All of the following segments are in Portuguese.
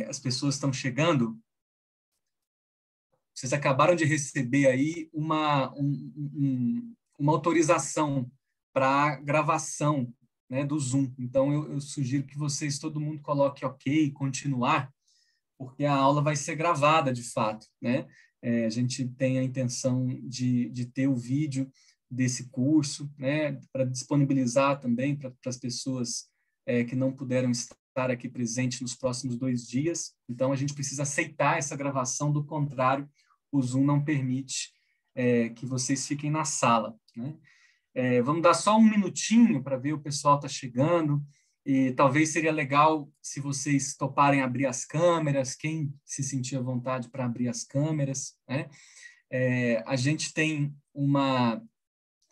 as pessoas estão chegando. Vocês acabaram de receber aí uma autorização para gravação, né, do Zoom. Então, eu sugiro que vocês, todo mundo, coloque OK, continuar, porque a aula vai ser gravada, de fato, né? A gente tem a intenção de ter o vídeo desse curso, né, para disponibilizar também para as pessoas que não puderam estar aqui presentes nos próximos 2 dias. Então, a gente precisa aceitar essa gravação, do contrário, o Zoom não permite que vocês fiquem na sala, né? Vamos dar só 1 minutinho para ver o pessoal está chegando, e talvez seria legal se vocês toparem abrir as câmeras, quem se sentir à vontade para abrir as câmeras, né? A gente tem uma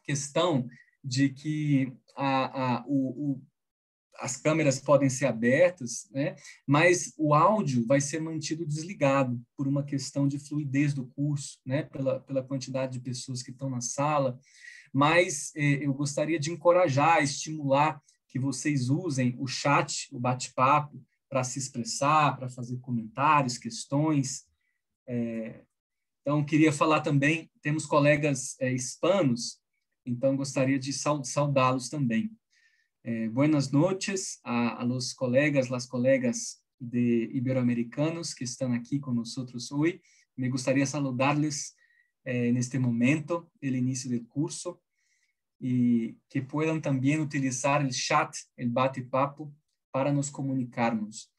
questão de que as câmeras podem ser abertas, né? Mas o áudio vai ser mantido desligado por uma questão de fluidez do curso, né? Pela quantidade de pessoas que estão na sala. Mas eu gostaria de encorajar, estimular que vocês usem o chat, o bate-papo, para se expressar, para fazer comentários, questões. Então, queria falar também, temos colegas hispanos, então gostaria de saudá-los também. Buenas noches a los colegas, las colegas de iberoamericanos que están aquí con nosotros hoy. Me gustaría saludarles en este momento, el inicio del curso, y que puedan también utilizar el chat, el bate-papo, para nos comunicarmos.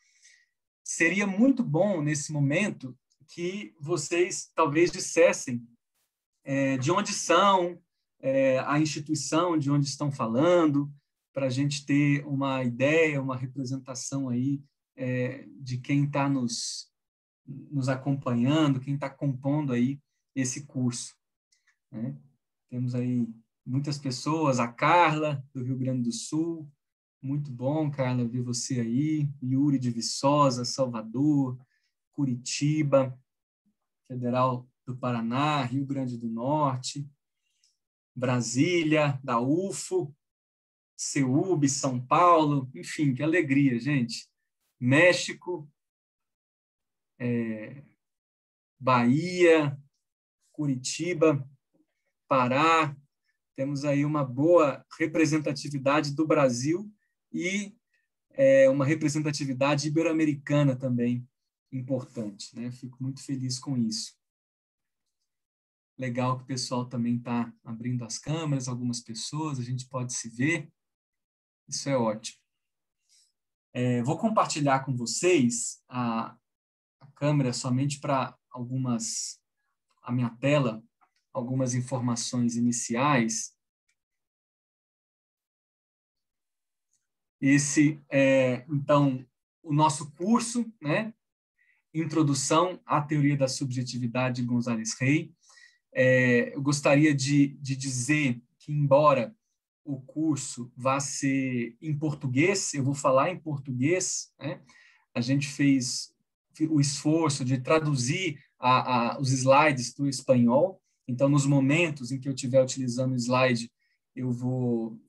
Seria muito bom, nesse momento, que vocês talvez dissessem de onde são, a instituição de onde estão falando, para a gente ter uma ideia, uma representação aí de quem está nos acompanhando, quem está compondo aí esse curso, né? Temos aí muitas pessoas, a Carla, do Rio Grande do Sul, muito bom, Carla, ver você aí, Yuri de Viçosa, Salvador, Curitiba, Federal do Paraná, Rio Grande do Norte, Brasília, da UFO, CEUB, São Paulo, enfim, que alegria, gente. México, Bahia, Curitiba, Pará, temos aí uma boa representatividade do Brasil e uma representatividade ibero-americana também importante, né? Fico muito feliz com isso. Legal que o pessoal também está abrindo as câmeras, algumas pessoas, a gente pode se ver. Isso é ótimo. Vou compartilhar com vocês a câmera somente para a minha tela, algumas informações iniciais. Esse então, o nosso curso, né? Introdução à Teoria da Subjetividade de González Rey. Eu gostaria de dizer que, embora o curso vá ser em português, eu vou falar em português, né? A gente fez o esforço de traduzir os slides para o espanhol, então, nos momentos em que eu estiver utilizando o slide, eu vou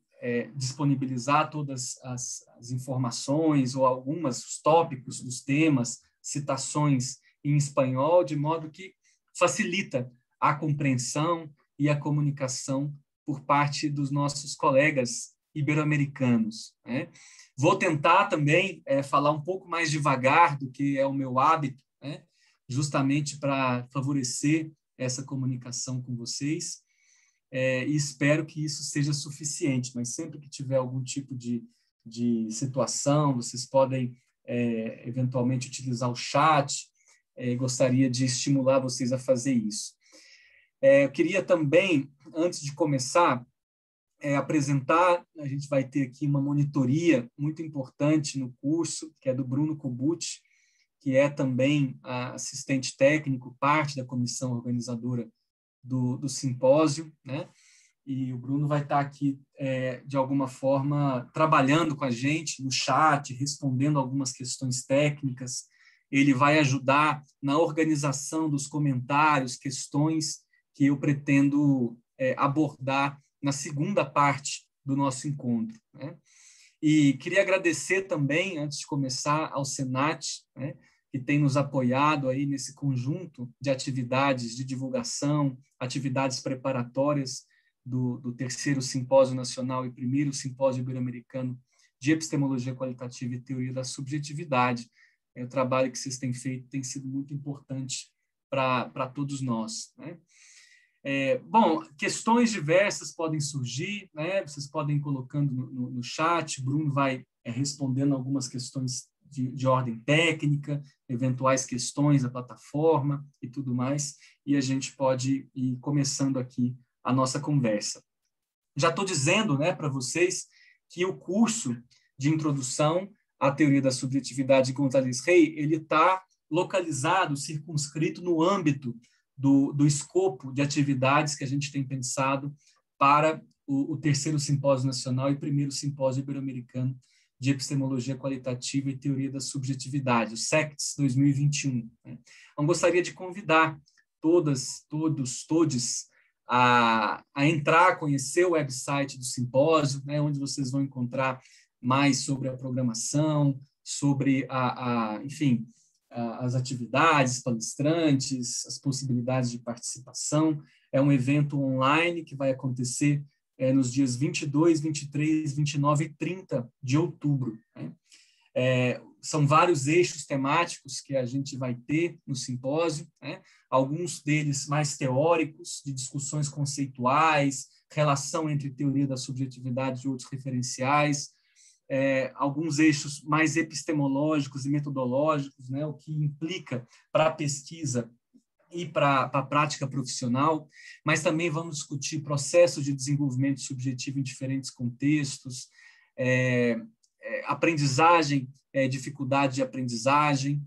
disponibilizar todas as informações ou os tópicos dos temas, citações em espanhol, de modo que facilita a compreensão e a comunicação por parte dos nossos colegas ibero-americanos, né? Vou tentar também falar um pouco mais devagar do que é o meu hábito, né? Justamente para favorecer essa comunicação com vocês, e espero que isso seja suficiente, mas sempre que tiver algum tipo de situação, vocês podem eventualmente utilizar o chat, gostaria de estimular vocês a fazer isso. Eu queria também, antes de começar, apresentar, a gente vai ter aqui uma monitoria muito importante no curso, que é do Bruno Kobuchi, que é também assistente técnico, parte da comissão organizadora do simpósio, né? E o Bruno vai estar aqui, de alguma forma, trabalhando com a gente no chat, respondendo algumas questões técnicas. Ele vai ajudar na organização dos comentários, questões que eu pretendo abordar na segunda parte do nosso encontro, né? E queria agradecer também, antes de começar, ao Senat, né, que tem nos apoiado aí nesse conjunto de atividades de divulgação, atividades preparatórias do terceiro Simpósio Nacional e primeiro Simpósio Ibero-Americano de Epistemologia Qualitativa e Teoria da Subjetividade. O trabalho que vocês têm feito tem sido muito importante para todos nós, né? Bom, questões diversas podem surgir, né? Vocês podem ir colocando no chat, Bruno vai respondendo algumas questões de ordem técnica, eventuais questões da plataforma e tudo mais, e a gente pode ir começando aqui a nossa conversa. Já estou dizendo, né, para vocês que o curso de introdução à teoria da subjetividade de González Rey, ele está localizado, circunscrito no âmbito do escopo de atividades que a gente tem pensado para o terceiro Simpósio Nacional e primeiro Simpósio Ibero-Americano de Epistemologia Qualitativa e Teoria da Subjetividade, o SECTS 2021. Né? Então, gostaria de convidar todos a entrar, conhecer o website do simpósio, né, onde vocês vão encontrar mais sobre a programação, sobre enfim, as atividades, palestrantes, as possibilidades de participação. É um evento online que vai acontecer nos dias 22, 23, 29 e 30 de outubro. Né? São vários eixos temáticos que a gente vai ter no simpósio, né? Alguns deles mais teóricos, de discussões conceituais, relação entre teoria da subjetividade e outros referenciais, alguns eixos mais epistemológicos e metodológicos, né? O que implica para a pesquisa e para a prática profissional, mas também vamos discutir processos de desenvolvimento subjetivo em diferentes contextos, aprendizagem, dificuldade de aprendizagem,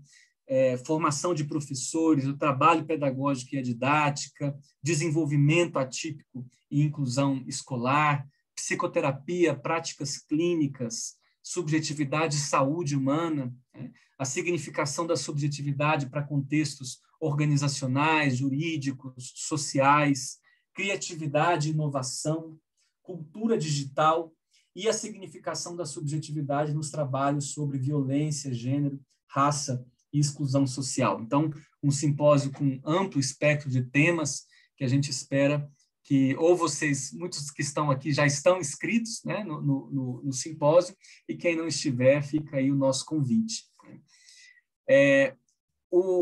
formação de professores, o trabalho pedagógico e a didática, desenvolvimento atípico e inclusão escolar, psicoterapia, práticas clínicas, subjetividade e saúde humana, né? A significação da subjetividade para contextos organizacionais, jurídicos, sociais, criatividade e inovação, cultura digital e a significação da subjetividade nos trabalhos sobre violência, gênero, raça e exclusão social. Então, um simpósio com amplo espectro de temas que a gente espera que ou vocês, muitos que estão aqui já estão inscritos, né, no simpósio, e quem não estiver, fica aí o nosso convite.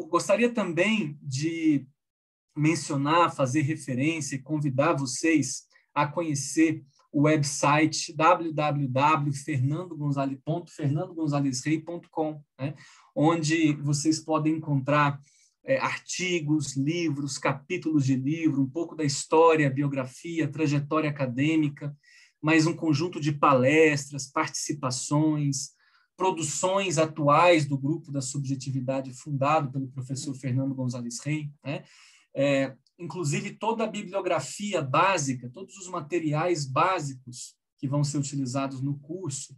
Gostaria também de mencionar, fazer referência e convidar vocês a conhecer o website www.fernandogonzalesrey.com, né, onde vocês podem encontrar artigos, livros, capítulos de livro, um pouco da história, biografia, trajetória acadêmica, mais um conjunto de palestras, participações, produções atuais do Grupo da Subjetividade, fundado pelo professor Fernando González Rey, né? Inclusive toda a bibliografia básica, todos os materiais básicos que vão ser utilizados no curso,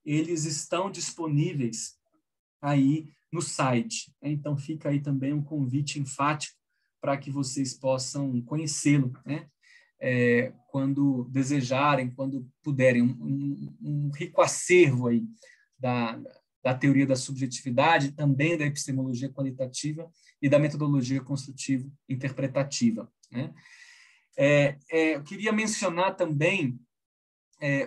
eles estão disponíveis aí no site. Então, fica aí também um convite enfático para que vocês possam conhecê-lo, né? Quando desejarem, quando puderem, um rico acervo aí da teoria da subjetividade, também da epistemologia qualitativa e da metodologia construtivo-interpretativa, né? Eu queria mencionar também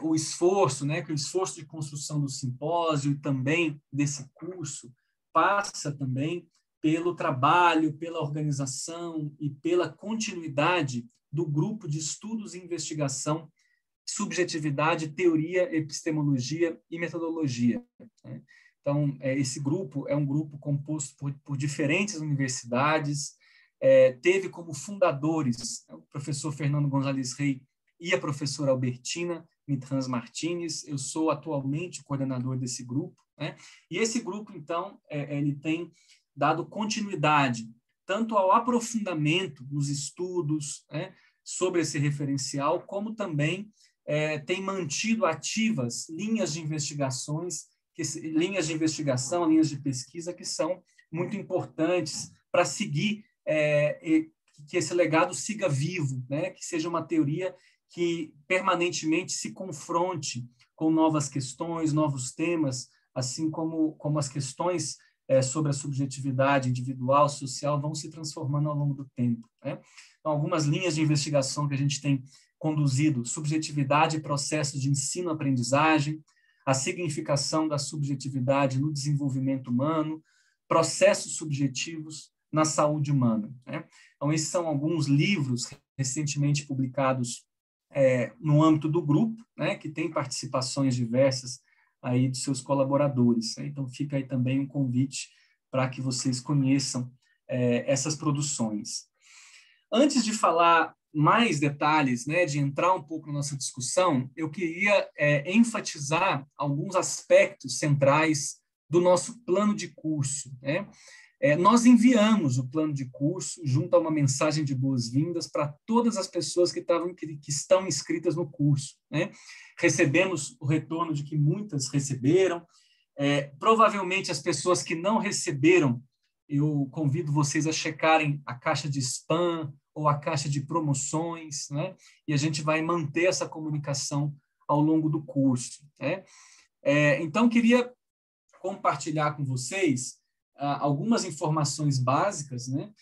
o esforço, né, que o esforço de construção do simpósio e também desse curso passa também pelo trabalho, pela organização e pela continuidade do grupo de estudos e investigação subjetividade, teoria, epistemologia e metodologia, né? Então, esse grupo é um grupo composto por diferentes universidades, teve como fundadores o professor Fernando González Rey e a professora Albertina Mitrans Martins. Eu sou atualmente coordenador desse grupo, né? E esse grupo, então, ele tem dado continuidade tanto ao aprofundamento nos estudos, né, sobre esse referencial, como também tem mantido ativas linhas de investigação, linhas de pesquisa que são muito importantes para seguir, que esse legado siga vivo, né? Que seja uma teoria que permanentemente se confronte com novas questões, novos temas, assim como as questões sobre a subjetividade individual, social, vão se transformando ao longo do tempo, né? Então, algumas linhas de investigação que a gente tem conduzido: subjetividade e processos de ensino-aprendizagem, a significação da subjetividade no desenvolvimento humano, processos subjetivos na saúde humana, né? Então, esses são alguns livros recentemente publicados no âmbito do grupo, né, que tem participações diversas aí de seus colaboradores, né? Então, fica aí também um convite para que vocês conheçam essas produções. Antes de falar mais detalhes, né, de entrar um pouco na nossa discussão, eu queria enfatizar alguns aspectos centrais do nosso plano de curso, né? Nós enviamos o plano de curso junto a uma mensagem de boas-vindas para todas as pessoas que estão inscritas no curso, né? Recebemos o retorno de que muitas receberam. Provavelmente as pessoas que não receberam, eu convido vocês a checarem a caixa de spam ou a caixa de promoções, né? E a gente vai manter essa comunicação ao longo do curso, né? Então, queria compartilhar com vocês algumas informações básicas, né,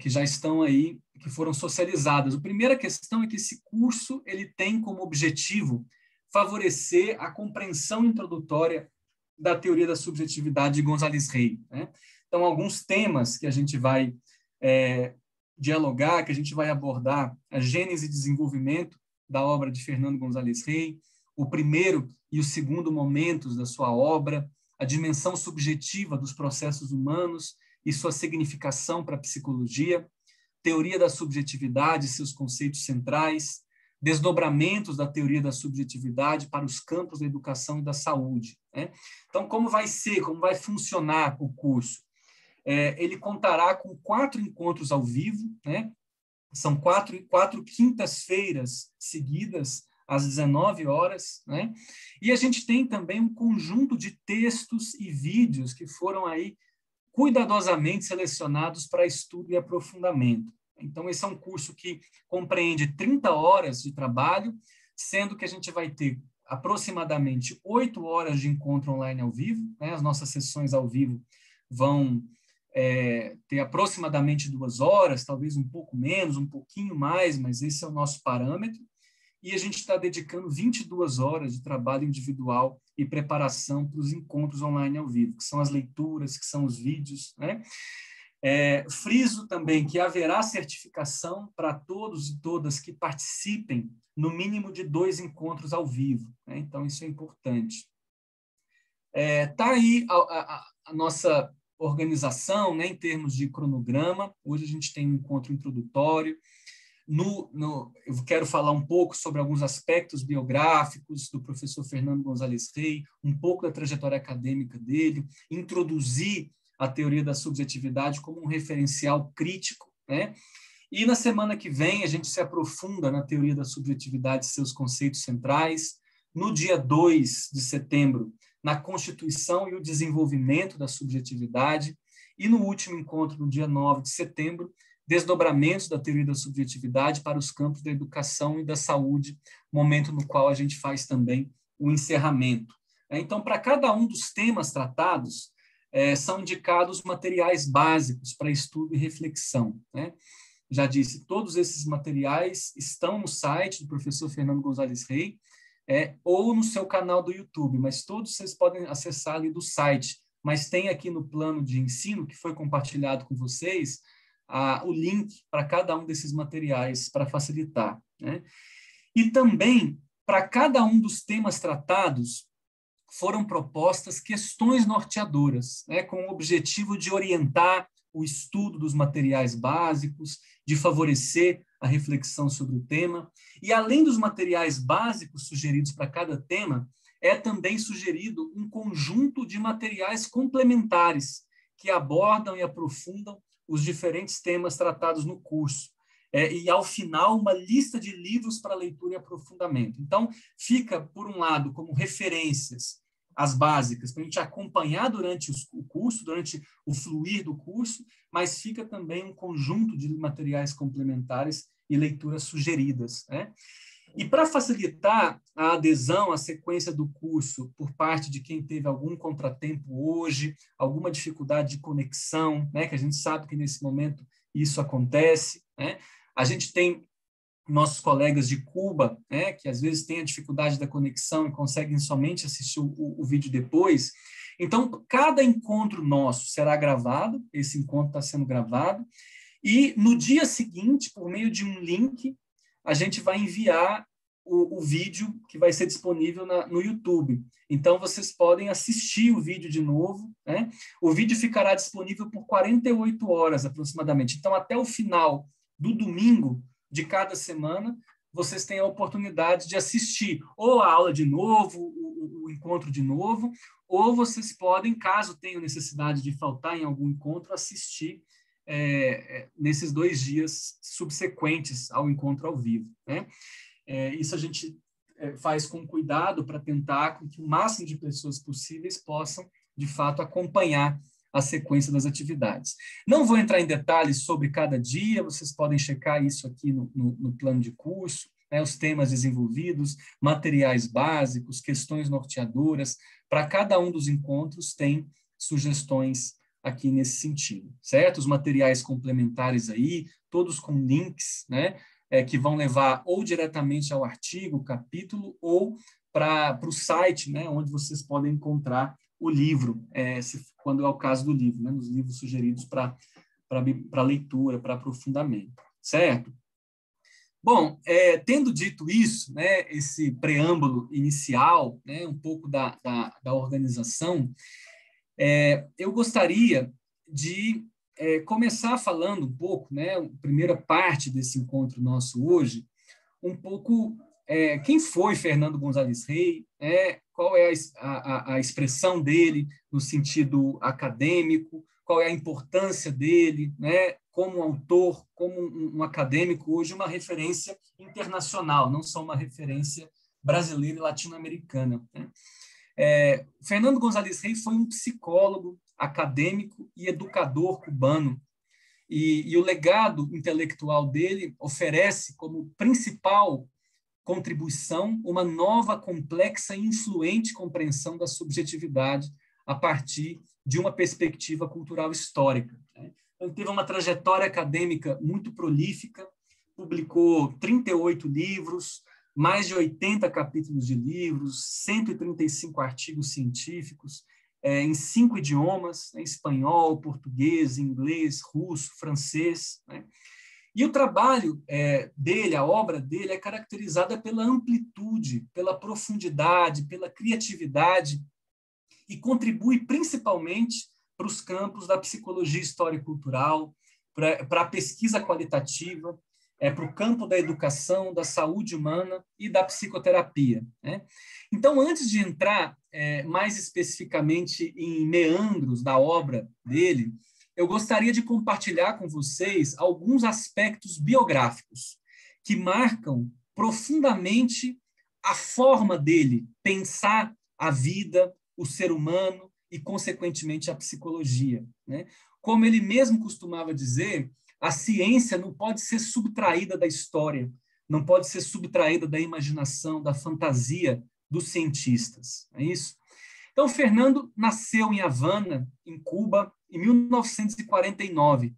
que já estão aí, que foram socializadas. A primeira questão é que esse curso ele tem como objetivo favorecer a compreensão introdutória da teoria da subjetividade de González Rey, né? Então, alguns temas que a gente vai dialogar, que a gente vai abordar: a gênese e desenvolvimento da obra de Fernando González Rey, o primeiro e o segundo momentos da sua obra, a dimensão subjetiva dos processos humanos e sua significação para a psicologia, teoria da subjetividade e seus conceitos centrais, desdobramentos da teoria da subjetividade para os campos da educação e da saúde, né? Então, como vai funcionar o curso? Ele contará com 4 encontros ao vivo, né? São quatro quintas-feiras seguidas, às 19 horas, né? E a gente tem também um conjunto de textos e vídeos que foram aí cuidadosamente selecionados para estudo e aprofundamento. Então, esse é um curso que compreende 30 horas de trabalho, sendo que a gente vai ter aproximadamente 8 horas de encontro online ao vivo, né? As nossas sessões ao vivo vão ter aproximadamente 2 horas, talvez um pouco menos, um pouquinho mais, mas esse é o nosso parâmetro. E a gente está dedicando 22 horas de trabalho individual e preparação para os encontros online ao vivo, que são as leituras, que são os vídeos, né? Friso também que haverá certificação para todos e todas que participem no mínimo de 2 encontros ao vivo, né? Então, isso é importante. Tá aí a nossa organização, né, em termos de cronograma. Hoje a gente tem um encontro introdutório. Eu quero falar um pouco sobre alguns aspectos biográficos do professor Fernando González Rey, um pouco da trajetória acadêmica dele, introduzir a teoria da subjetividade como um referencial crítico, né? E na semana que vem a gente se aprofunda na teoria da subjetividade e seus conceitos centrais. No dia 2 de setembro, na Constituição e o desenvolvimento da subjetividade. E no último encontro, no dia 9 de setembro, desdobramentos da teoria da subjetividade para os campos da educação e da saúde, momento no qual a gente faz também o encerramento. Então, para cada um dos temas tratados, são indicados materiais básicos para estudo e reflexão, né? Já disse, todos esses materiais estão no site do professor Fernando González Rey, ou no seu canal do YouTube, mas todos vocês podem acessar ali do site. Mas tem aqui no plano de ensino, que foi compartilhado com vocês, o link para cada um desses materiais, para facilitar, né? E também, para cada um dos temas tratados, foram propostas questões norteadoras, né, com o objetivo de orientar o estudo dos materiais básicos, de favorecer a reflexão sobre o tema. E, além dos materiais básicos sugeridos para cada tema, é também sugerido um conjunto de materiais complementares que abordam e aprofundam os diferentes temas tratados no curso. E, ao final, uma lista de livros para leitura e aprofundamento. Então, fica, por um lado, como referências as básicas, para a gente acompanhar durante o curso, durante o fluir do curso, mas fica também um conjunto de materiais complementares e leituras sugeridas, né? E para facilitar a adesão à sequência do curso por parte de quem teve algum contratempo hoje, alguma dificuldade de conexão, né, que a gente sabe que nesse momento isso acontece, né, a gente tem nossos colegas de Cuba, né, que às vezes têm a dificuldade da conexão e conseguem somente assistir o vídeo depois. Então, cada encontro nosso será gravado, esse encontro está sendo gravado, e no dia seguinte, por meio de um link, a gente vai enviar o vídeo que vai ser disponível no YouTube. Então, vocês podem assistir o vídeo de novo, né? O vídeo ficará disponível por 48 horas, aproximadamente. Então, até o final do domingo de cada semana, vocês têm a oportunidade de assistir ou a aula de novo, o encontro de novo, ou vocês podem, caso tenham necessidade de faltar em algum encontro, assistir nesses 2 dias subsequentes ao encontro ao vivo, né? Isso a gente faz com cuidado para tentar que o máximo de pessoas possíveis possam, de fato, acompanhar a sequência das atividades. Não vou entrar em detalhes sobre cada dia, vocês podem checar isso aqui no plano de curso, né, os temas desenvolvidos, materiais básicos, questões norteadoras. Para cada um dos encontros tem sugestões aqui nesse sentido, certo? Os materiais complementares aí, todos com links, né, que vão levar ou diretamente ao artigo, capítulo, ou para o site, né, onde vocês podem encontrar o livro, quando é o caso do livro, né, nos livros sugeridos para leitura, para aprofundamento, certo? Bom, tendo dito isso, né, esse preâmbulo inicial, né, um pouco da organização, eu gostaria de começar falando um pouco, né, a primeira parte desse encontro nosso hoje, um pouco quem foi Fernando Gonzalez Rey, qual é a expressão dele no sentido acadêmico, qual é a importância dele, né, como autor, como um acadêmico, hoje uma referência internacional, não só uma referência brasileira e latino-americana, né? Fernando Gonzalez Rey foi um psicólogo, acadêmico e educador cubano, e o legado intelectual dele oferece como principal contribuição uma nova, complexa e influente compreensão da subjetividade a partir de uma perspectiva cultural histórica. Ele teve uma trajetória acadêmica muito prolífica, publicou 38 livros, mais de 80 capítulos de livros, 135 artigos científicos, em 5 idiomas, espanhol, português, inglês, russo, francês, né? E o trabalho dele, a obra dele, é caracterizada pela amplitude, pela profundidade, pela criatividade, e contribui principalmente para os campos da psicologia histórica e cultural, para a pesquisa qualitativa, para o campo da educação, da saúde humana e da psicoterapia, né? Então, antes de entrar mais especificamente em meandros da obra dele, eu gostaria de compartilhar com vocês alguns aspectos biográficos que marcam profundamente a forma dele pensar a vida, o ser humano e, consequentemente, a psicologia, né? Como ele mesmo costumava dizer, a ciência não pode ser subtraída da história, não pode ser subtraída da imaginação, da fantasia dos cientistas. É isso? Então, Fernando nasceu em Havana, em Cuba, em 1949.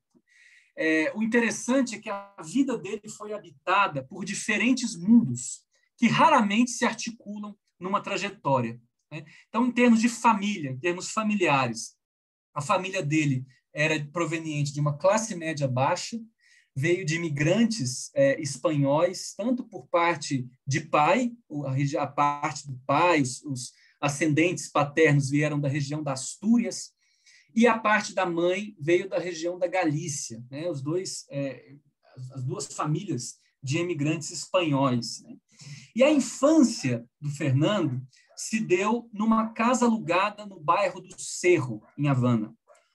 O interessante é que a vida dele foi habitada por diferentes mundos que raramente se articulam numa trajetória, né? Então, em termos de família, em termos familiares, a família dele era proveniente de uma classe média baixa, veio de imigrantes espanhóis, tanto por parte de pai, a parte do pai, os ascendentes paternos vieram da região da Astúrias, e a parte da mãe veio da região da Galícia, né? As duas famílias de imigrantes espanhóis, né? E a infância do Fernando se deu numa casa alugada no bairro do Cerro, em Havana,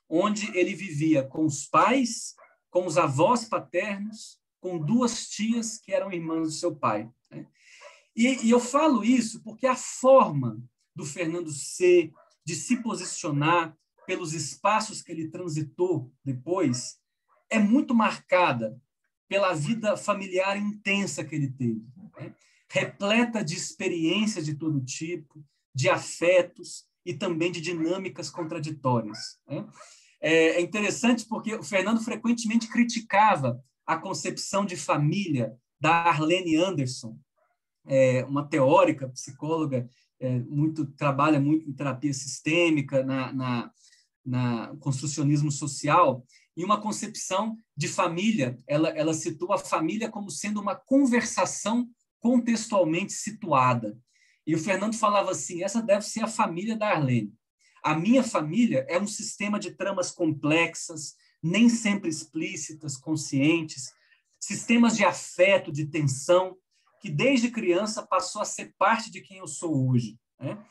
onde ele vivia com os pais, com os avós paternos, com 2 tias que eram irmãs do seu pai, né? E eu falo isso porque a forma do Fernando ser, de se posicionar pelos espaços que ele transitou depois, é muito marcada pela vida familiar intensa que ele teve, né? repleta de experiências de todo tipo, de afetos e também de dinâmicas contraditórias, né? É interessante porque o Fernando frequentemente criticava a concepção de família da Arlene Anderson, uma teórica, psicóloga, trabalha muito em terapia sistêmica, na construcionismo social, e uma concepção de família, ela situa a família como sendo uma conversação contextualmente situada. E o Fernando falava assim, essa deve ser a família da Arlene. A minha família é um sistema de tramas complexas, nem sempre explícitas, conscientes, sistemas de afeto, de tensão, que desde criança passou a ser parte de quem eu sou hoje, né?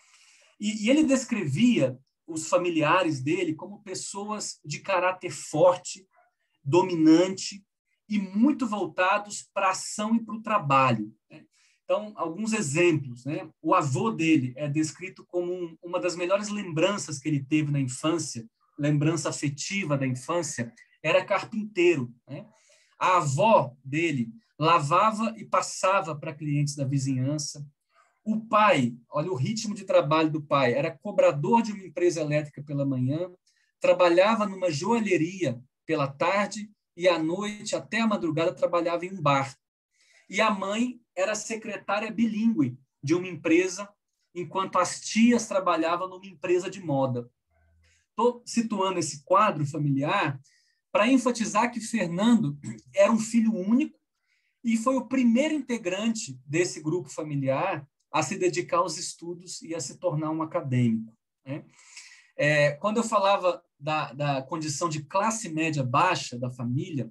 E ele descrevia os familiares dele como pessoas de caráter forte, dominante e muito voltados para a ação e para o trabalho, né? Então, alguns exemplos, né? O avô dele é descrito como uma das melhores lembranças que ele teve na infância, lembrança afetiva da infância, era carpinteiro, né? A avó dele lavava e passava para clientes da vizinhança. O pai, olha o ritmo de trabalho do pai, era cobrador de uma empresa elétrica pela manhã, trabalhava numa joalheria pela tarde e à noite, até a madrugada, trabalhava em um bar. E a mãe era secretária bilíngue de uma empresa, enquanto as tias trabalhavam numa empresa de moda. Estou situando esse quadro familiar para enfatizar que Fernando era um filho único e foi o primeiro integrante desse grupo familiar a se dedicar aos estudos e a se tornar um acadêmico, né? Quando eu falava da condição de classe média baixa da família,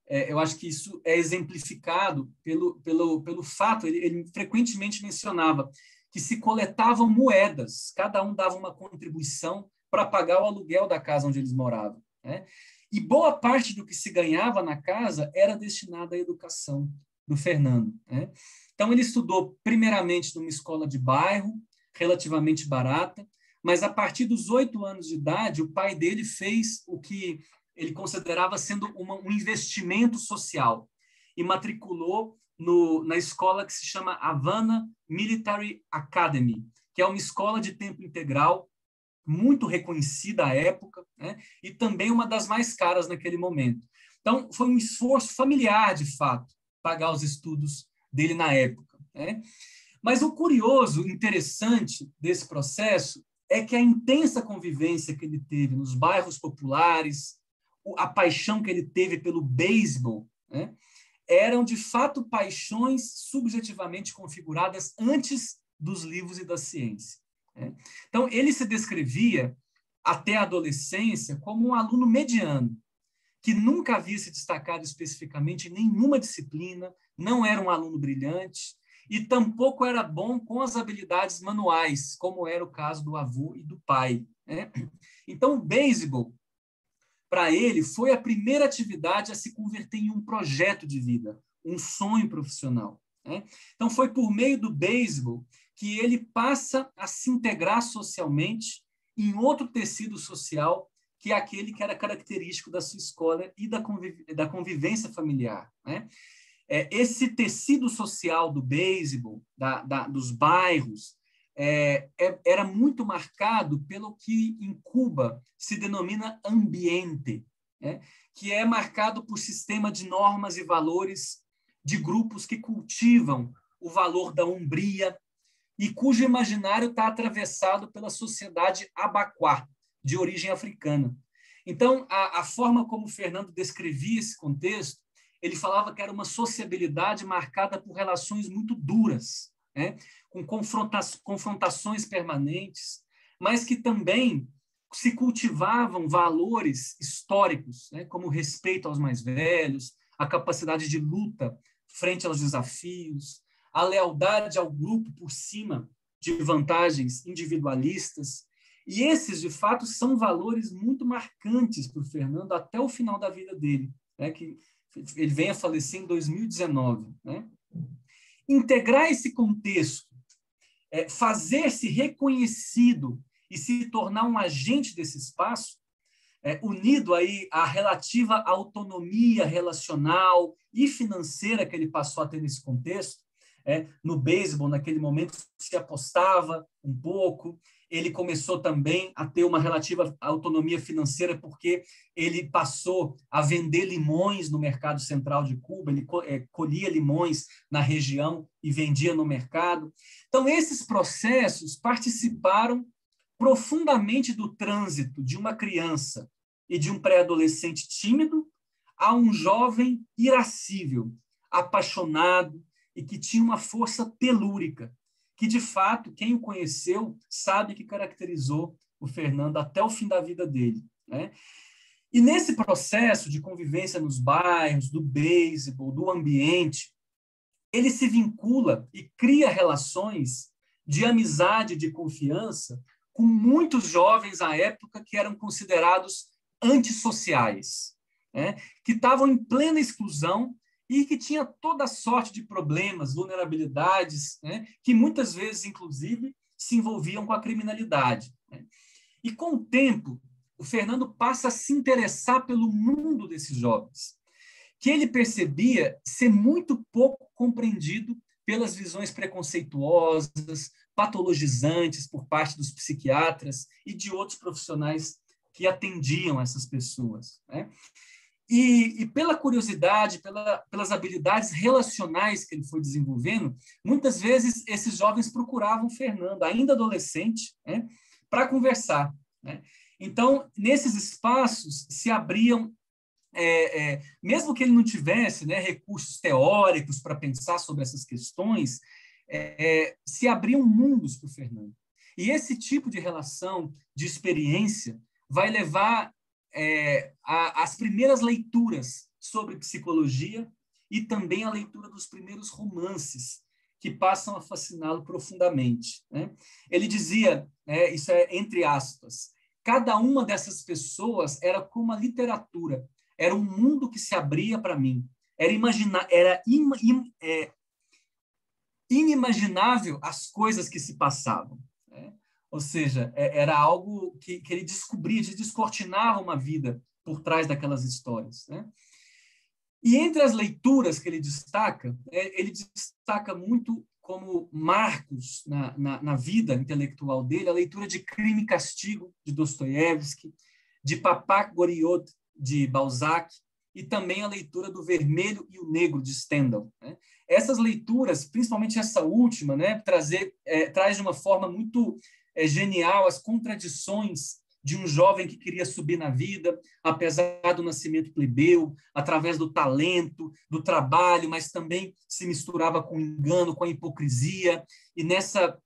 eu acho que isso é exemplificado pelo fato, ele frequentemente mencionava que se coletavam moedas, cada um dava uma contribuição para pagar o aluguel da casa onde eles moravam, né? E boa parte do que se ganhava na casa era destinada à educação do Fernando, né? Então, ele estudou primeiramente numa escola de bairro, relativamente barata, mas a partir dos 8 anos de idade, o pai dele fez o que ele considerava sendo um investimento social e matriculou na escola que se chama Havana Military Academy, que é uma escola de tempo integral muito reconhecida à época, né? E também uma das mais caras naquele momento. Então, foi um esforço familiar, de fato, pagar os estudos dele na época, né? Mas o curioso, interessante desse processo é que a intensa convivência que ele teve nos bairros populares, a paixão que ele teve pelo beisebol, né, eram, de fato, paixões subjetivamente configuradas antes dos livros e da ciência, né? Então, ele se descrevia, até a adolescência, como um aluno mediano, que nunca havia se destacado especificamente em nenhuma disciplina, não era um aluno brilhante e tampouco era bom com as habilidades manuais, como era o caso do avô e do pai, né? Então, o beisebol, para ele, foi a primeira atividade a se converter em um projeto de vida, um sonho profissional, né? Então, foi por meio do beisebol que ele passa a se integrar socialmente em outro tecido social que é aquele que era característico da sua escola e da convivência familiar, né? Esse tecido social do beisebol, dos bairros, era muito marcado pelo que em Cuba se denomina ambiente, né? Que é marcado por sistema de normas e valores de grupos que cultivam o valor da umbria e cujo imaginário está atravessado pela sociedade abaquá, de origem africana. Então, a forma como o Fernando descrevia esse contexto, ele falava que era uma sociabilidade marcada por relações muito duras, né? Com confrontações permanentes, mas que também se cultivavam valores históricos, né? Como o respeito aos mais velhos, a capacidade de luta frente aos desafios, a lealdade ao grupo por cima de vantagens individualistas. E esses, de fato, são valores muito marcantes para o Fernando até o final da vida dele, né? Que ele vem a falecer em 2019, né? Integrar esse contexto, fazer-se reconhecido e se tornar um agente desse espaço, unido aí à relativa autonomia relacional e financeira que ele passou a ter nesse contexto, No beisebol, naquele momento, se apostava um pouco. Ele começou também a ter uma relativa autonomia financeira, porque ele passou a vender limões no mercado central de Cuba, ele colhia limões na região e vendia no mercado. Então, esses processos participaram profundamente do trânsito de uma criança e de um pré-adolescente tímido a um jovem irascível, apaixonado e que tinha uma força telúrica, que, de fato, quem o conheceu sabe que caracterizou o Fernando até o fim da vida dele, né? E nesse processo de convivência nos bairros, do beisebol, do ambiente, ele se vincula e cria relações de amizade, de confiança, com muitos jovens à época que eram considerados antissociais, né? Que estavam em plena exclusão e que tinha toda sorte de problemas, vulnerabilidades, né? Que muitas vezes, inclusive, se envolviam com a criminalidade, né? E com o tempo, o Fernando passa a se interessar pelo mundo desses jovens, que ele percebia ser muito pouco compreendido pelas visões preconceituosas, patologizantes por parte dos psiquiatras e de outros profissionais que atendiam essas pessoas, né? E pela curiosidade, pelas habilidades relacionais que ele foi desenvolvendo, muitas vezes esses jovens procuravam Fernando, ainda adolescente, né, para conversar, né? Então, nesses espaços se abriam, mesmo que ele não tivesse, né, recursos teóricos para pensar sobre essas questões, se abriam mundos para o Fernando. E esse tipo de relação, de experiência, vai levar as primeiras leituras sobre psicologia e também a leitura dos primeiros romances, que passam a fasciná-lo profundamente, né? Ele dizia, isso é entre aspas, cada uma dessas pessoas era como a literatura, era um mundo que se abria para mim, era inimaginável as coisas que se passavam, né? Ou seja, era algo que ele descobria, descortinava uma vida por trás daquelas histórias, né? E entre as leituras que ele destaca muito como marcos na vida intelectual dele, a leitura de Crime e Castigo, de Dostoiévski, de Papac Goriot, de Balzac, e também a leitura do Vermelho e o Negro, de Stendhal, né? Essas leituras, principalmente essa última, né, traz de uma forma muito genial as contradições de um jovem que queria subir na vida, apesar do nascimento plebeu, através do talento, do trabalho, mas também se misturava com o engano, com a hipocrisia, e nessa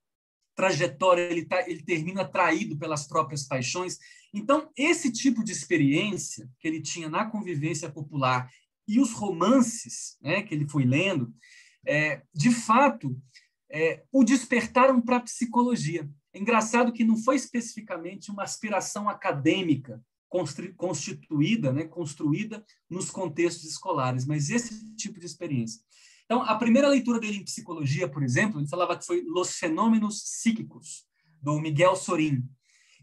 trajetória ele termina atraído pelas próprias paixões. Então, esse tipo de experiência que ele tinha na convivência popular e os romances, né, que ele foi lendo, de fato, o despertaram para a psicologia. É engraçado que não foi especificamente uma aspiração acadêmica constituída, né, construída nos contextos escolares, mas esse tipo de experiência. Então, a primeira leitura dele em psicologia, por exemplo, ele falava que foi Los Fenômenos Psíquicos, do Miguel Sorin.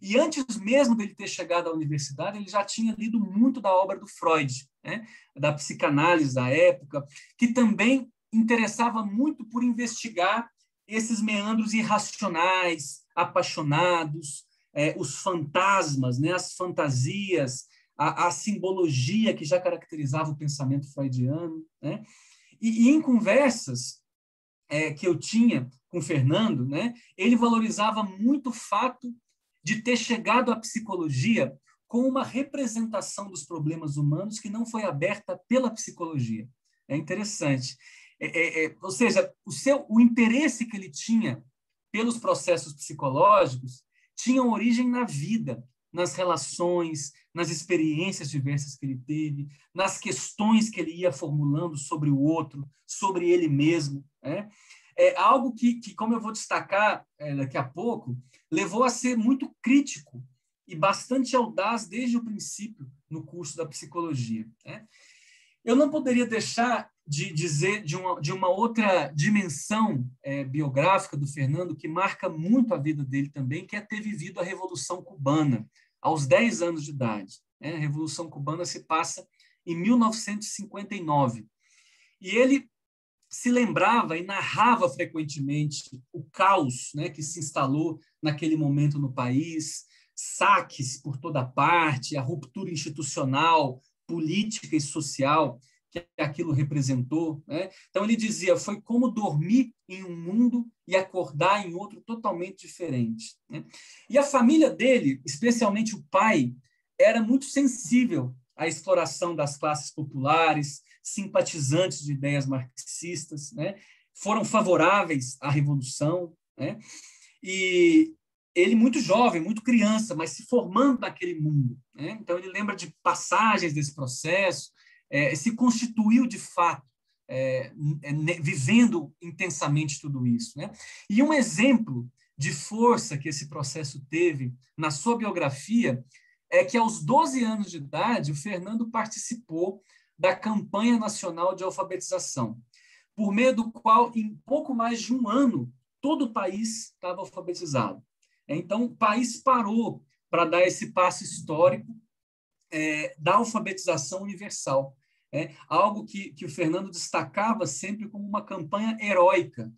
E antes mesmo dele ter chegado à universidade, ele já tinha lido muito da obra do Freud, né, da psicanálise da época, que também interessava muito por investigar esses meandros irracionais, apaixonados, os fantasmas, né, as fantasias, a simbologia que já caracterizava o pensamento freudiano, né? E em conversas que eu tinha com o Fernando, né, ele valorizava muito o fato de ter chegado à psicologia com uma representação dos problemas humanos que não foi aberta pela psicologia. É interessante. Ou seja, o interesse que ele tinha pelos processos psicológicos tinha origem na vida, nas relações, nas experiências diversas que ele teve, nas questões que ele ia formulando sobre o outro, sobre ele mesmo, né? É algo que, como eu vou destacar daqui a pouco, levou a ser muito crítico e bastante audaz desde o princípio no curso da psicologia, né? Eu não poderia deixar de dizer de uma outra dimensão biográfica do Fernando que marca muito a vida dele também, que é ter vivido a Revolução Cubana aos 10 anos de idade, né? A Revolução Cubana se passa em 1959. E ele se lembrava e narrava frequentemente o caos, né, que se instalou naquele momento no país, saques por toda parte, a ruptura institucional, política e social que aquilo representou, né? Então ele dizia, foi como dormir em um mundo e acordar em outro totalmente diferente, né? E a família dele, especialmente o pai, era muito sensível à exploração das classes populares, simpatizantes de ideias marxistas, né? Foram favoráveis à revolução, né? E ele muito jovem, muito criança, mas se formando naquele mundo, né? Então ele lembra de passagens desse processo, se constituiu de fato, vivendo intensamente tudo isso, né? E um exemplo de força que esse processo teve na sua biografia é que aos 12 anos de idade o Fernando participou da campanha nacional de alfabetização, por meio do qual em pouco mais de um ano todo o país estava alfabetizado. Então, o país parou para dar esse passo histórico da alfabetização universal. Algo que o Fernando destacava sempre como uma campanha heróica,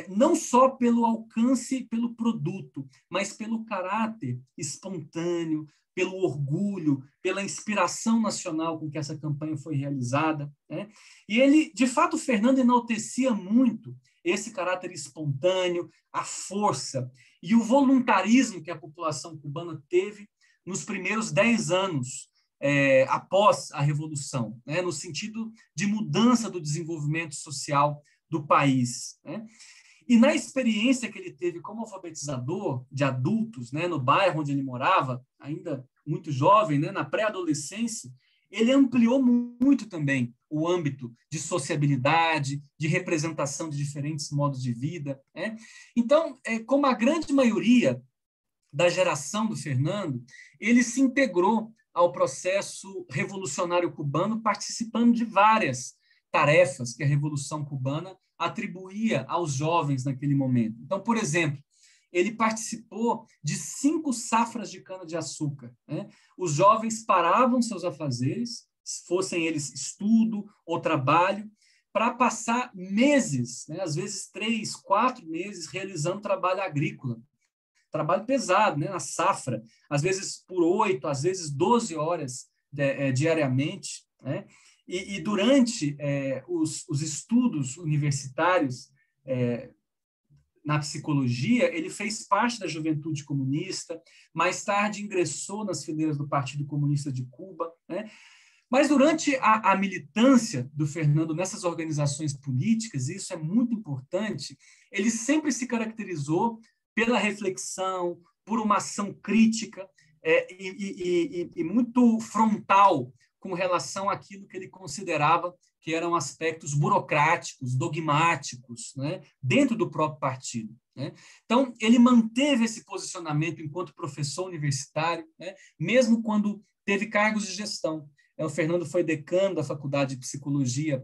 não só pelo alcance, pelo produto, mas pelo caráter espontâneo, pelo orgulho, pela inspiração nacional com que essa campanha foi realizada, né? E ele, de fato, o Fernando enaltecia muito esse caráter espontâneo, a força e o voluntarismo que a população cubana teve nos primeiros 10 anos após a Revolução, né? No sentido de mudança do desenvolvimento social do país, né? E na experiência que ele teve como alfabetizador de adultos, né, no bairro onde ele morava, ainda muito jovem, né, na pré-adolescência, ele ampliou muito também o âmbito de sociabilidade, de representação de diferentes modos de vida, né? Então, como a grande maioria da geração do Fernando, ele se integrou ao processo revolucionário cubano, participando de várias tarefas que a Revolução Cubana atribuía aos jovens naquele momento. Então, por exemplo, ele participou de 5 safras de cana-de-açúcar, né? Os jovens paravam seus afazeres, fossem eles estudo ou trabalho, para passar meses, né? Às vezes 3, 4 meses, realizando trabalho agrícola. Trabalho pesado, né? Na safra, às vezes por 8, às vezes 12 horas diariamente, né? E durante os estudos universitários na psicologia, ele fez parte da Juventude Comunista, mais tarde ingressou nas fileiras do Partido Comunista de Cuba, né? Mas durante a militância do Fernando nessas organizações políticas, e isso é muito importante, ele sempre se caracterizou pela reflexão, por uma ação crítica e muito frontal com relação àquilo que ele considerava que eram aspectos burocráticos, dogmáticos, né, dentro do próprio partido, né? Então, ele manteve esse posicionamento enquanto professor universitário, né, mesmo quando teve cargos de gestão. O Fernando foi decano da Faculdade de Psicologia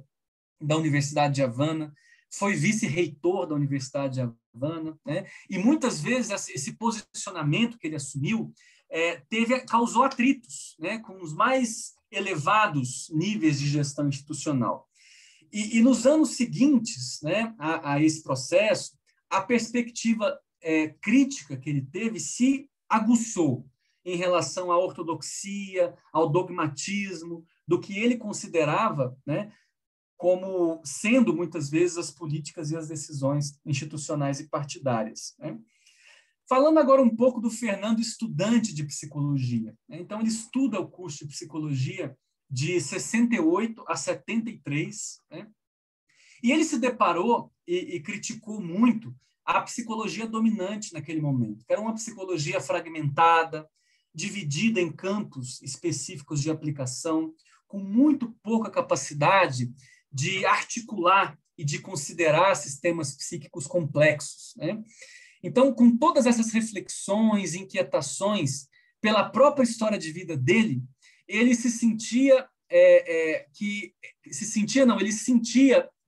da Universidade de Havana, foi vice-reitor da Universidade de Havana, né? E muitas vezes esse posicionamento que ele assumiu causou atritos, né, com os mais elevados níveis de gestão institucional. E nos anos seguintes, né, a esse processo, a perspectiva crítica que ele teve se aguçou em relação à ortodoxia, ao dogmatismo, do que ele considerava, né, como sendo, muitas vezes, as políticas e as decisões institucionais e partidárias, né? Falando agora um pouco do Fernando, estudante de psicologia, né? Então, ele estuda o curso de psicologia de 68 a 73, né? E ele se deparou e criticou muito a psicologia dominante naquele momento, que era uma psicologia fragmentada, dividida em campos específicos de aplicação, com muito pouca capacidade de articular e de considerar sistemas psíquicos complexos, né? Então, com todas essas reflexões, inquietações pela própria história de vida dele, ele se sentia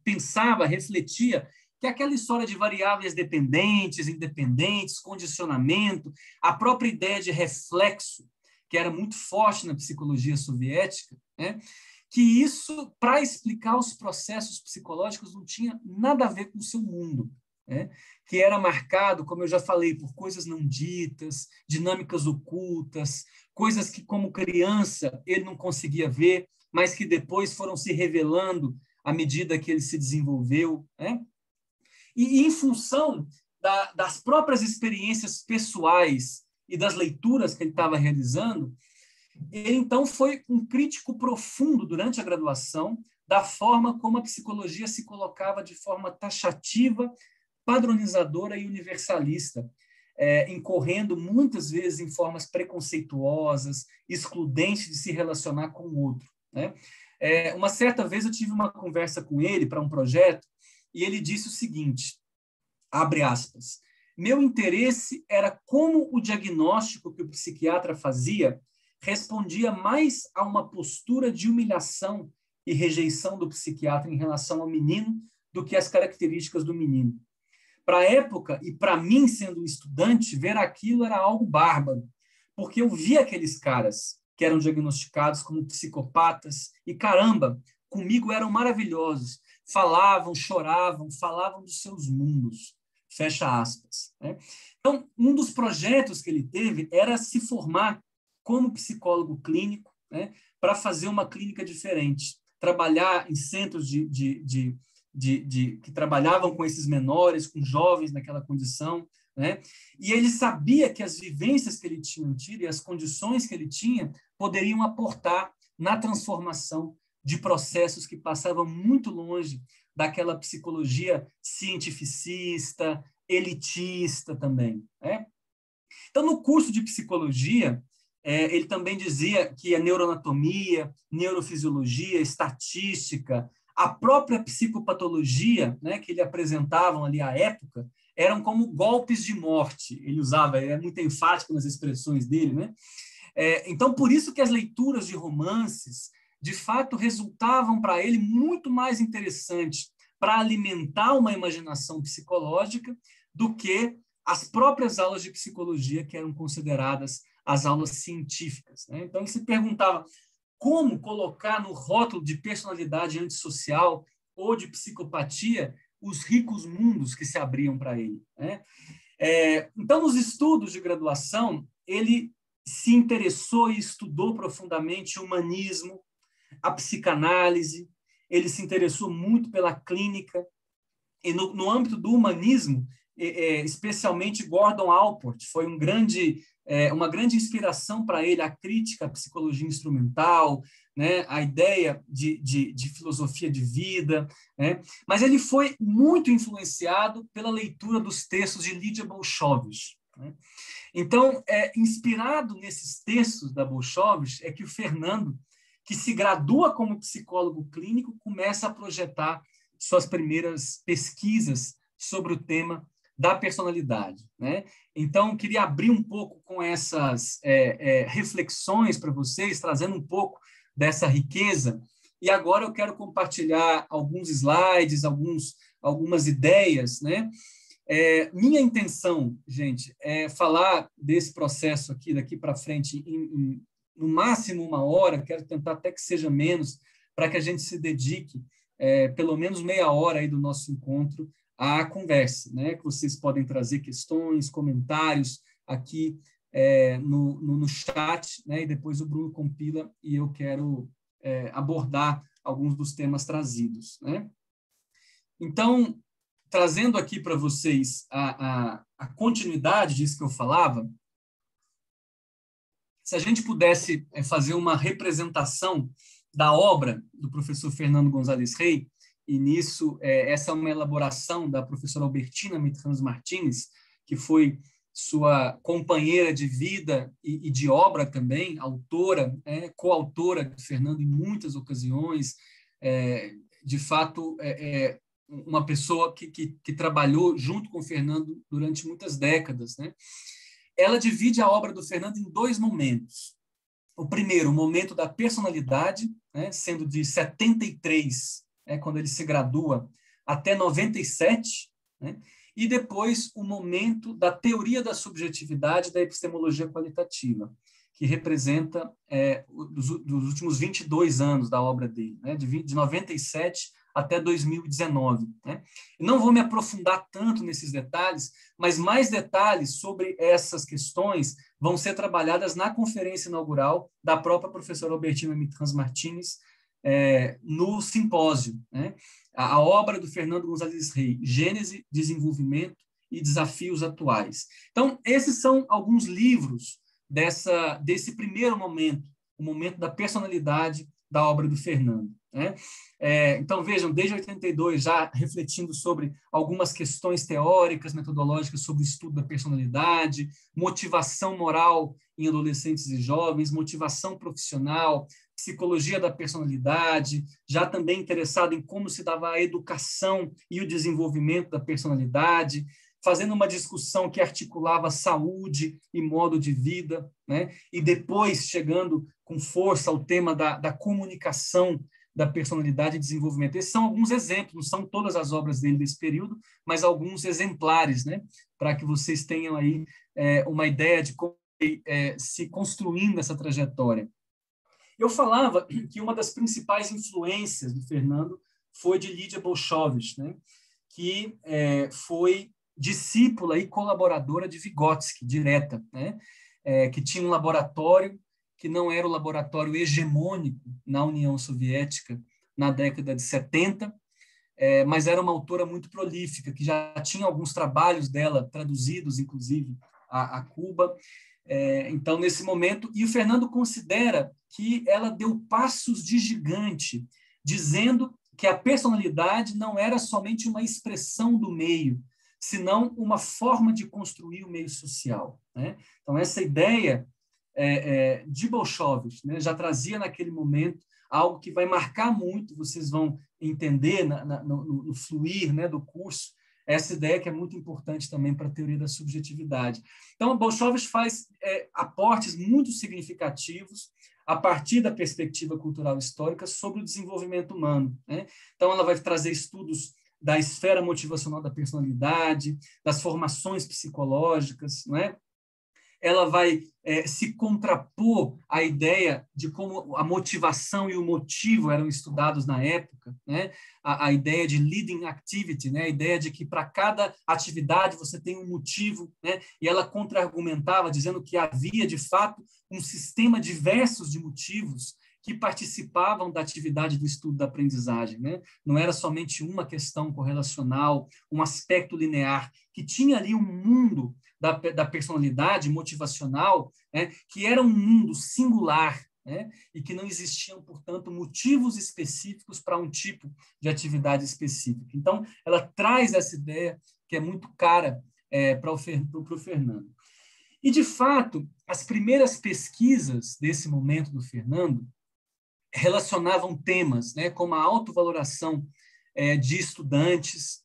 pensava, refletia que aquela história de variáveis dependentes, independentes, condicionamento, a própria ideia de reflexo, que era muito forte na psicologia soviética, né? Que isso, para explicar os processos psicológicos, não tinha nada a ver com o seu mundo, né? Que era marcado, como eu já falei, por coisas não ditas, dinâmicas ocultas, coisas que, como criança, ele não conseguia ver, mas que depois foram se revelando à medida que ele se desenvolveu, né? E em função das próprias experiências pessoais e das leituras que ele estava realizando, ele, então, foi um crítico profundo durante a graduação da forma como a psicologia se colocava de forma taxativa, padronizadora e universalista, incorrendo muitas vezes em formas preconceituosas, excludentes de se relacionar com o outro, né? Uma certa vez eu tive uma conversa com ele para um projeto e ele disse o seguinte, abre aspas, meu interesse era como o diagnóstico que o psiquiatra fazia respondia mais a uma postura de humilhação e rejeição do psiquiatra em relação ao menino do que as características do menino. Para a época, e para mim, sendo um estudante, ver aquilo era algo bárbaro, porque eu via aqueles caras que eram diagnosticados como psicopatas e, caramba, comigo eram maravilhosos. Falavam, choravam, falavam dos seus mundos. Fecha aspas, né? Então, um dos projetos que ele teve era se formar como psicólogo clínico, né, para fazer uma clínica diferente, trabalhar em centros que trabalhavam com esses menores, com jovens naquela condição, né? E ele sabia que as vivências que ele tinha tido e as condições que ele tinha poderiam aportar na transformação de processos que passavam muito longe daquela psicologia cientificista, elitista também, né? Então, no curso de psicologia, ele também dizia que a neuroanatomia, neurofisiologia, estatística, a própria psicopatologia, né, que ele apresentavam ali à época, eram como golpes de morte. Ele usava, é muito enfático nas expressões dele, né? Então, por isso que as leituras de romances, de fato, resultavam para ele muito mais interessantes para alimentar uma imaginação psicológica do que as próprias aulas de psicologia que eram consideradas as aulas científicas, né? Então, ele se perguntava como colocar no rótulo de personalidade antissocial ou de psicopatia os ricos mundos que se abriam para ele, né? Então, nos estudos de graduação, ele se interessou e estudou profundamente o humanismo, a psicanálise, ele se interessou muito pela clínica, e no âmbito do humanismo, especialmente Gordon Allport foi uma grande inspiração para ele, a crítica à psicologia instrumental, né, a ideia de filosofia de vida, né? Mas ele foi muito influenciado pela leitura dos textos de Lídia Bolshovic, né? Então, inspirado nesses textos da Bolshovic, é que o Fernando, que se gradua como psicólogo clínico, começa a projetar suas primeiras pesquisas sobre o tema da personalidade, né? Então, queria abrir um pouco com essas reflexões para vocês, trazendo um pouco dessa riqueza. E agora eu quero compartilhar alguns slides, algumas ideias, né? Minha intenção, gente, é falar desse processo aqui, daqui para frente, no máximo 1 hora, quero tentar até que seja menos, para que a gente se dedique pelo menos meia hora aí do nosso encontro à conversa, né? Que vocês podem trazer questões, comentários aqui no chat, né? E depois o Bruno compila e eu quero abordar alguns dos temas trazidos, né? Então, trazendo aqui para vocês a continuidade disso que eu falava, se a gente pudesse fazer uma representação da obra do professor Fernando González Rey, e nisso, essa é uma elaboração da professora Albertina Mitrans Martins, que foi sua companheira de vida e de obra também, autora, coautora de Fernando em muitas ocasiões, de fato, uma pessoa que trabalhou junto com o Fernando durante muitas décadas, né? Ela divide a obra do Fernando em 2 momentos. O primeiro, o momento da personalidade, né, sendo de 73, quando ele se gradua, até 97, né, e depois o momento da teoria da subjetividade da epistemologia qualitativa, que representa dos últimos 22 anos da obra dele, né, de 97 até 2019. Né? Eu não vou me aprofundar tanto nesses detalhes, mas mais detalhes sobre essas questões vão ser trabalhadas na conferência inaugural da própria professora Albertina Mitrans Martins, no simpósio, né? A obra do Fernando González Rey, Gênese, Desenvolvimento e Desafios Atuais. Então, esses são alguns livros desse primeiro momento, o momento da personalidade da obra do Fernando. Né? Então, vejam, desde 82, já refletindo sobre algumas questões teóricas, metodológicas sobre o estudo da personalidade, motivação moral em adolescentes e jovens, motivação profissional, psicologia da personalidade, já também interessado em como se dava a educação e o desenvolvimento da personalidade, fazendo uma discussão que articulava saúde e modo de vida, né? E depois chegando com força ao tema da comunicação da personalidade e desenvolvimento. Esses são alguns exemplos, não são todas as obras dele desse período, mas alguns exemplares, né? Para que vocês tenham aí uma ideia de como se construindo essa trajetória. Eu falava que uma das principais influências do Fernando foi de Lídia Bolshovich, né? Que foi discípula e colaboradora de Vygotsky, direta, né? Que tinha um laboratório que não era o laboratório hegemônico na União Soviética na década de 70, mas era uma autora muito prolífica, que já tinha alguns trabalhos dela traduzidos, inclusive, a Cuba. Então, nesse momento, e o Fernando considera que ela deu passos de gigante, dizendo que a personalidade não era somente uma expressão do meio, senão uma forma de construir o meio social. Né? Então, essa ideia de Bolshovich, né, já trazia naquele momento algo que vai marcar muito, vocês vão entender no fluir, né, do curso, essa ideia que é muito importante também para a teoria da subjetividade. Então, Bolshovich faz aportes muito significativos a partir da perspectiva cultural histórica sobre o desenvolvimento humano. Né? Então, ela vai trazer estudos da esfera motivacional da personalidade, das formações psicológicas, não é? Ela vai se contrapor à ideia de como a motivação e o motivo eram estudados na época, né? A ideia de leading activity, né? A ideia de que para cada atividade você tem um motivo, né? E ela contra-argumentava, dizendo que havia, de fato, um sistema diversos de motivos que participavam da atividade do estudo da aprendizagem. Né? Não era somente uma questão correlacional, um aspecto linear, que tinha ali um mundo da personalidade motivacional, né, que era um mundo singular, né, e que não existiam, portanto, motivos específicos para um tipo de atividade específica. Então, ela traz essa ideia que é muito cara para o Fernando. E, de fato, as primeiras pesquisas desse momento do Fernando relacionavam temas, né, como a autovaloração de estudantes,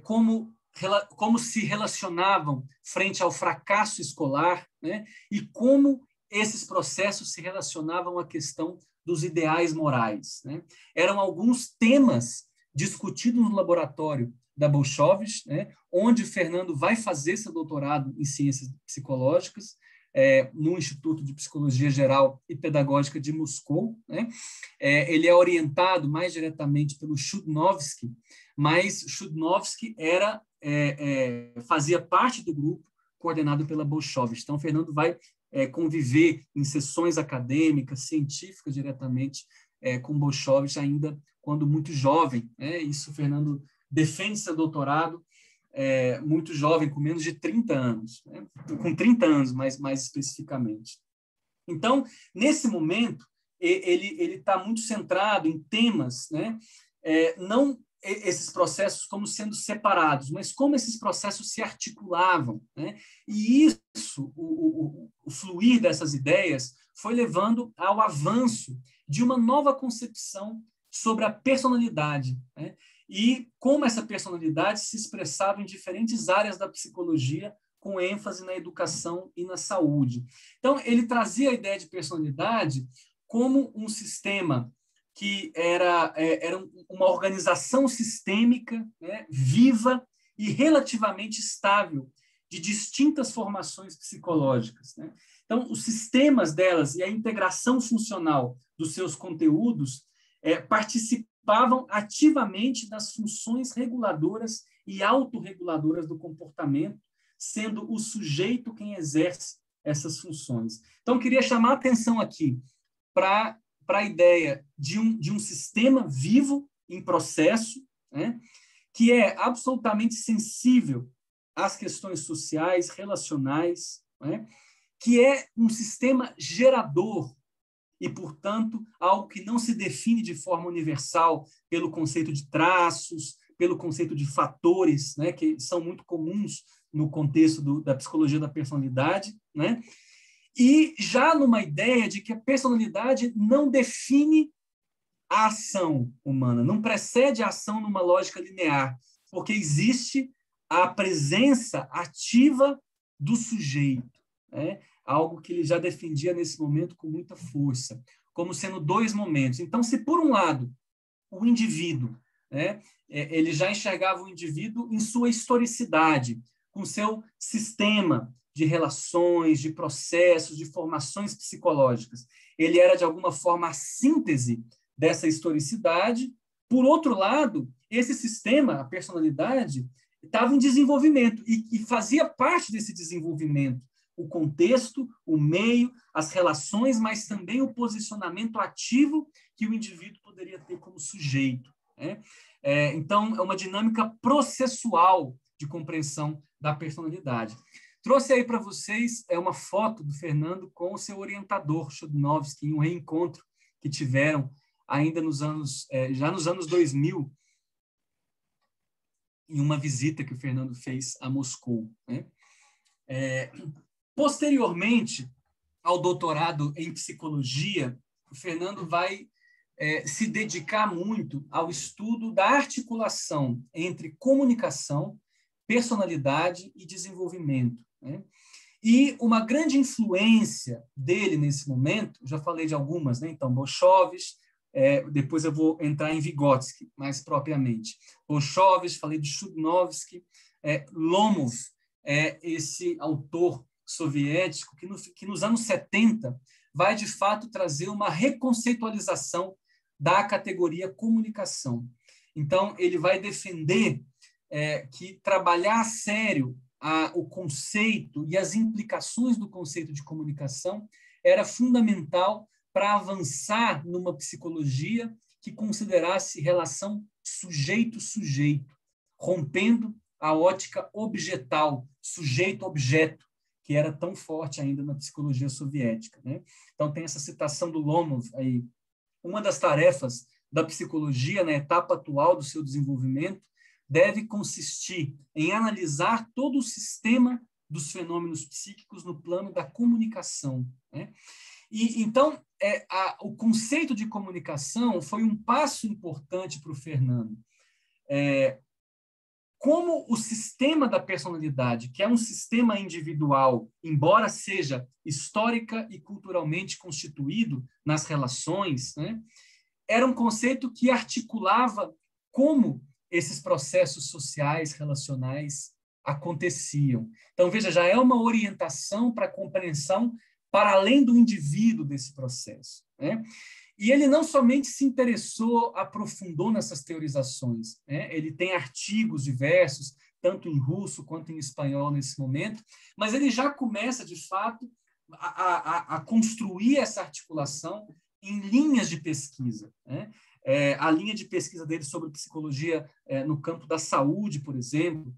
como se relacionavam frente ao fracasso escolar, né, e como esses processos se relacionavam à questão dos ideais morais. Né. Eram alguns temas discutidos no laboratório da Bolshovich, né, onde Fernando vai fazer seu doutorado em ciências psicológicas, no Instituto de Psicologia Geral e Pedagógica de Moscou. Né? Ele é orientado mais diretamente pelo Chudnovsky, mas Chudnovsky fazia parte do grupo coordenado pela Bolshovich. Então, Fernando vai conviver em sessões acadêmicas, científicas, diretamente com Bolshovich, ainda quando muito jovem. Né? Isso, Fernando defende seu doutorado muito jovem, com menos de 30 anos, né? Com 30 anos, mais especificamente. Então, nesse momento, ele está muito centrado em temas, né? Não esses processos como sendo separados, mas como esses processos se articulavam. Né? E isso, o fluir dessas ideias, foi levando ao avanço de uma nova concepção sobre a personalidade, né? E como essa personalidade se expressava em diferentes áreas da psicologia, com ênfase na educação e na saúde. Então, ele trazia a ideia de personalidade como um sistema que era uma organização sistêmica, né, viva e relativamente estável, de distintas formações psicológicas. Né? Então, os sistemas delas e a integração funcional dos seus conteúdos participavam ativamente das funções reguladoras e autorreguladoras do comportamento, sendo o sujeito quem exerce essas funções. Então, queria chamar a atenção aqui para a ideia de um sistema vivo, em processo, né, que é absolutamente sensível às questões sociais, relacionais, né, que é um sistema gerador e, portanto, algo que não se define de forma universal pelo conceito de traços, pelo conceito de fatores, né, que são muito comuns no contexto da psicologia da personalidade, né? E já numa ideia de que a personalidade não define a ação humana, não precede a ação numa lógica linear, porque existe a presença ativa do sujeito, né? Algo que ele já defendia nesse momento com muita força, como sendo dois momentos. Então, se por um lado o indivíduo, né, ele já enxergava o indivíduo em sua historicidade, com seu sistema de relações, de processos, de formações psicológicas, ele era de alguma forma a síntese dessa historicidade. Por outro lado, esse sistema, a personalidade, estava em desenvolvimento e fazia parte desse desenvolvimento o contexto, o meio, as relações, mas também o posicionamento ativo que o indivíduo poderia ter como sujeito, né? Então, é uma dinâmica processual de compreensão da personalidade. Trouxe aí para vocês uma foto do Fernando com o seu orientador, Chudnovsky, em um reencontro que tiveram ainda já nos anos 2000, em uma visita que o Fernando fez a Moscou, né? Posteriormente ao doutorado em psicologia, o Fernando vai se dedicar muito ao estudo da articulação entre comunicação, personalidade e desenvolvimento, né? E uma grande influência dele nesse momento, já falei de algumas, né? Então, Bolshovis, depois eu vou entrar em Vygotsky, mais propriamente. Bolshovis, falei de Chudnovsky, Lomov, esse autor soviético que nos anos 70 vai, de fato, trazer uma reconceitualização da categoria comunicação. Então, ele vai defender que trabalhar a sério o conceito e as implicações do conceito de comunicação era fundamental para avançar numa psicologia que considerasse relação sujeito-sujeito, rompendo a ótica objetal, sujeito-objeto, que era tão forte ainda na psicologia soviética, né? Então, tem essa citação do Lomov aí. Uma das tarefas da psicologia, na etapa atual do seu desenvolvimento, deve consistir em analisar todo o sistema dos fenômenos psíquicos no plano da comunicação, né? E, então, o conceito de comunicação foi um passo importante para o Fernando. Como o sistema da personalidade, que é um sistema individual, embora seja histórica e culturalmente constituído nas relações, né, era um conceito que articulava como esses processos sociais, relacionais aconteciam. Então, veja, já é uma orientação para a compreensão para além do indivíduo desse processo, né? E ele não somente se interessou, aprofundou nessas teorizações, né? Ele tem artigos diversos, tanto em russo quanto em espanhol nesse momento, mas ele já começa, de fato, a construir essa articulação em linhas de pesquisa, né? A linha de pesquisa dele sobre psicologia no campo da saúde, por exemplo,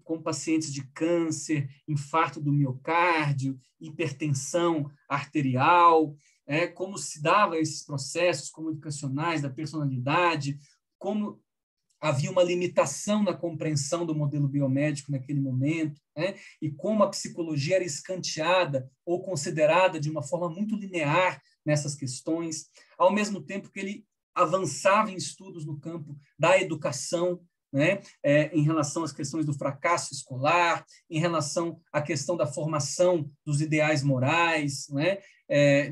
com pacientes de câncer, infarto do miocárdio, hipertensão arterial, como se davam esses processos comunicacionais da personalidade, como havia uma limitação na compreensão do modelo biomédico naquele momento, né? E como a psicologia era escanteada ou considerada de uma forma muito linear nessas questões, ao mesmo tempo que ele avançava em estudos no campo da educação, né? Em relação às questões do fracasso escolar, em relação à questão da formação dos ideais morais, né?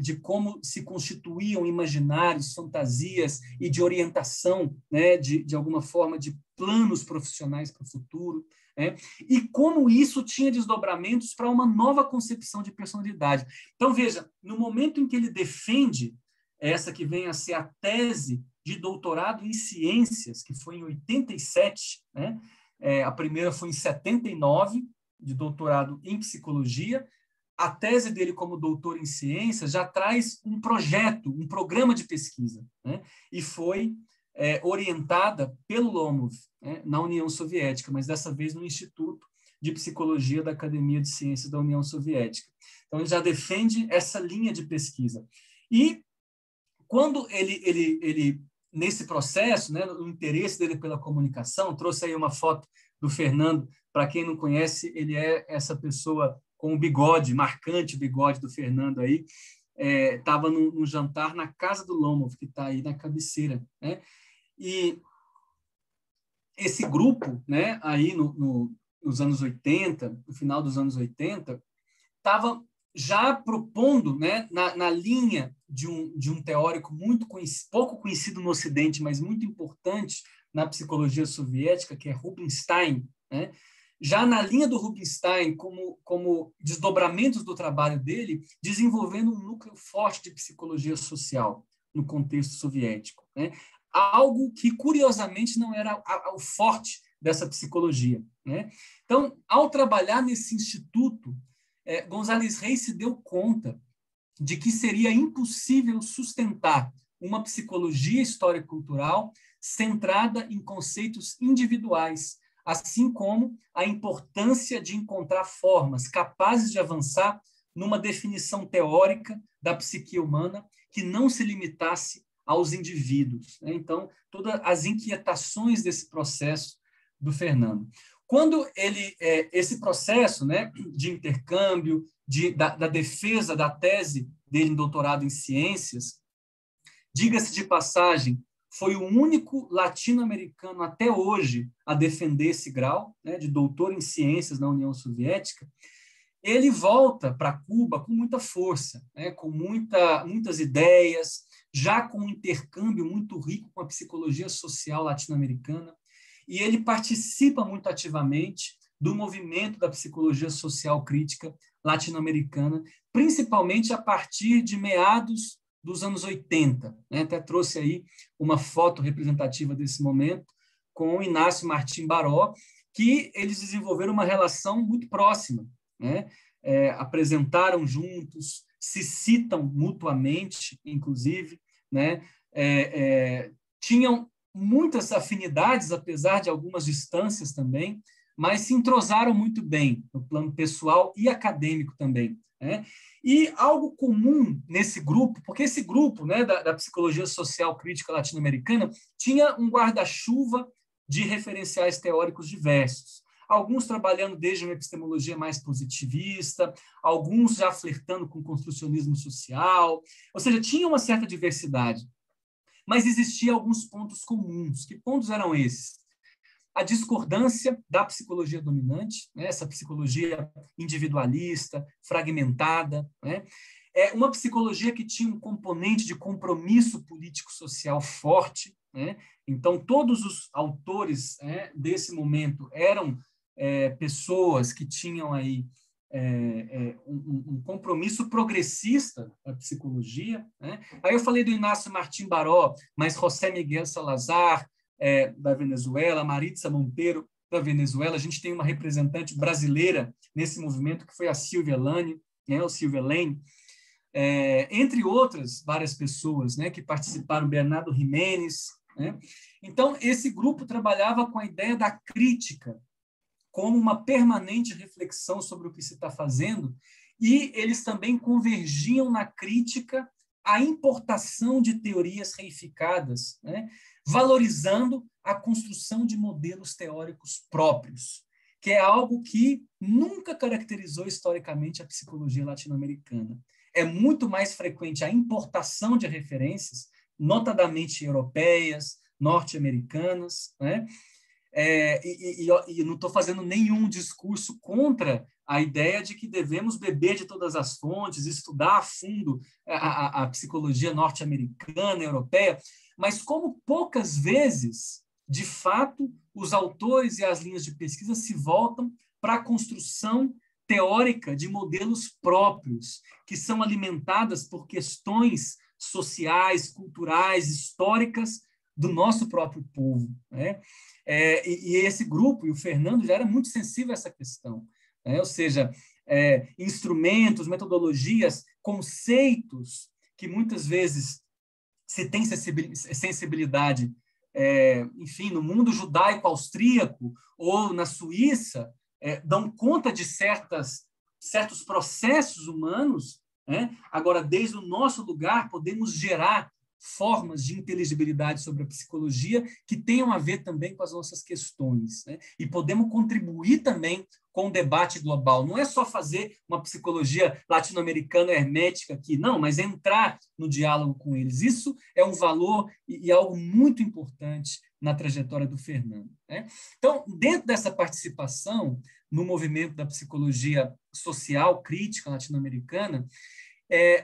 De como se constituíam imaginários, fantasias e de orientação, né? De alguma forma, de planos profissionais para o futuro. né? E como isso tinha desdobramentos para uma nova concepção de personalidade. Então, veja, no momento em que ele defende essa que vem a ser a tese de doutorado em ciências, que foi em 87, né? A primeira foi em 79, de doutorado em psicologia. A tese dele como doutor em ciências já traz um projeto, um programa de pesquisa, né? E foi orientada pelo Lomov, né, na União Soviética, mas dessa vez no Instituto de Psicologia da Academia de Ciências da União Soviética. Então, ele já defende essa linha de pesquisa. E quando ele nesse processo, né, o interesse dele pela comunicação, trouxe aí uma foto do Fernando, para quem não conhece, ele é essa pessoa com o bigode, marcante bigode do Fernando aí, estava num jantar na casa do Lomov, que está aí na cabeceira, né? E esse grupo, né, aí nos anos 80, no final dos anos 80, estava já propondo, né, na linha de um teórico pouco conhecido no Ocidente, mas muito importante na psicologia soviética, que é Rubinstein, né? Já na linha do Rubinstein, como desdobramentos do trabalho dele, desenvolvendo um núcleo forte de psicologia social no contexto soviético, né? Algo que, curiosamente, não era o forte dessa psicologia, né? Então, ao trabalhar nesse instituto, González Reis se deu conta de que seria impossível sustentar uma psicologia histórico-cultural centrada em conceitos individuais, assim como a importância de encontrar formas capazes de avançar numa definição teórica da psique humana que não se limitasse aos indivíduos, né? Então, todas as inquietações desse processo do Fernando. Quando esse processo, né, de intercâmbio, da defesa da tese dele em doutorado em ciências, diga-se de passagem, foi o único latino-americano até hoje a defender esse grau, né, de doutor em ciências na União Soviética. Ele volta para Cuba com muita força, né, com muitas ideias, já com um intercâmbio muito rico com a psicologia social latino-americana, e ele participa muito ativamente do movimento da psicologia social crítica latino-americana, principalmente a partir de meados dos anos 80. Né? Até trouxe aí uma foto representativa desse momento com o Inácio Martim Baró, que eles desenvolveram uma relação muito próxima, né? Apresentaram juntos, se citam mutuamente, inclusive, né? Tinham muitas afinidades, apesar de algumas distâncias também, mas se entrosaram muito bem no plano pessoal e acadêmico também, né? E algo comum nesse grupo, porque esse grupo, né, da psicologia social crítica latino-americana tinha um guarda-chuva de referenciais teóricos diversos, alguns trabalhando desde uma epistemologia mais positivista, alguns já flertando com construcionismo social, ou seja, tinha uma certa diversidade. Mas existiam alguns pontos comuns. Que pontos eram esses? A discordância da psicologia dominante, né? Essa psicologia individualista, fragmentada, né? Uma psicologia que tinha um componente de compromisso político-social forte, né? Então, todos os autores, né, desse momento eram pessoas que tinham aí um compromisso progressista da psicologia, né? Aí eu falei do Inácio Martim Baró, mas José Miguel Salazar, da Venezuela, Maritza Monteiro, da Venezuela, a gente tem uma representante brasileira nesse movimento, que foi a Silvia Lane, né? O Silvia Lane, entre outras várias pessoas, né, que participaram, Bernardo Jiménez, né? Então, esse grupo trabalhava com a ideia da crítica como uma permanente reflexão sobre o que se está fazendo, e eles também convergiam na crítica à importação de teorias reificadas, né, valorizando a construção de modelos teóricos próprios, que é algo que nunca caracterizou historicamente a psicologia latino-americana. É muito mais frequente a importação de referências, notadamente europeias, norte-americanas, né? E não estou fazendo nenhum discurso contra a ideia de que devemos beber de todas as fontes, estudar a fundo a psicologia norte-americana, europeia, mas como poucas vezes de fato, os autores e as linhas de pesquisa se voltam para a construção teórica de modelos próprios, que são alimentadas por questões sociais, culturais, históricas do nosso próprio povo, né? E esse grupo, e o Fernando já era muito sensível a essa questão, né? Ou seja, instrumentos, metodologias, conceitos que muitas vezes se tem sensibilidade, enfim, no mundo judaico-austríaco ou na Suíça, dão conta de certos processos humanos, né? Agora, desde o nosso lugar, podemos gerar formas de inteligibilidade sobre a psicologia que tenham a ver também com as nossas questões, né? E podemos contribuir também com o debate global. Não é só fazer uma psicologia latino-americana hermética aqui, não, mas entrar no diálogo com eles. Isso é um valor e algo muito importante na trajetória do Fernando, né? Então, dentro dessa participação no movimento da psicologia social crítica latino-americana,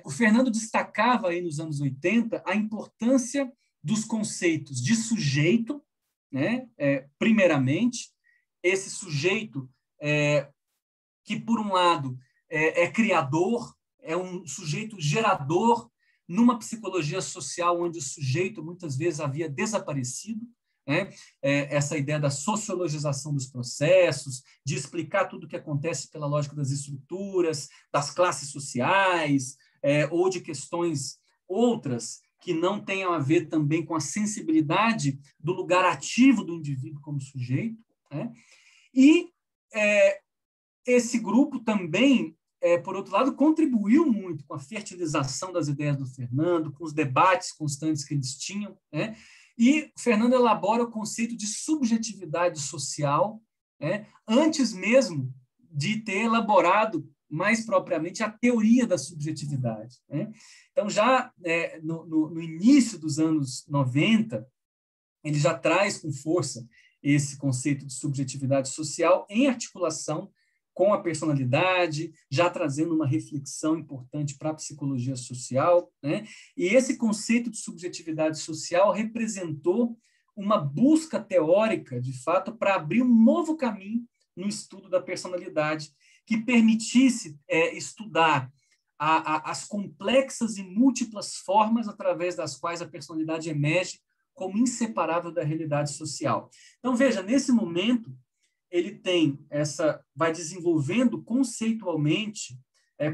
o Fernando destacava aí nos anos 80 a importância dos conceitos de sujeito, né? Primeiramente, esse sujeito que, por um lado, é criador, é um sujeito gerador numa psicologia social onde o sujeito muitas vezes havia desaparecido, né? Essa ideia da sociologização dos processos, de explicar tudo o que acontece pela lógica das estruturas, das classes sociais, ou de questões outras que não tenham a ver também com a sensibilidade do lugar ativo do indivíduo como sujeito, né? E esse grupo também, por outro lado, contribuiu muito com a fertilização das ideias do Fernando, com os debates constantes que eles tinham, né? E o Fernando elabora o conceito de subjetividade social, né? Antes mesmo de ter elaborado mais propriamente a teoria da subjetividade, né? Então, já no início dos anos 90, ele já traz com força esse conceito de subjetividade social em articulação com a personalidade, já trazendo uma reflexão importante para a psicologia social, né? E esse conceito de subjetividade social representou uma busca teórica, de fato, para abrir um novo caminho no estudo da personalidade, que permitisse estudar as complexas e múltiplas formas através das quais a personalidade emerge como inseparável da realidade social. Então, veja, nesse momento, ele vai desenvolvendo conceitualmente,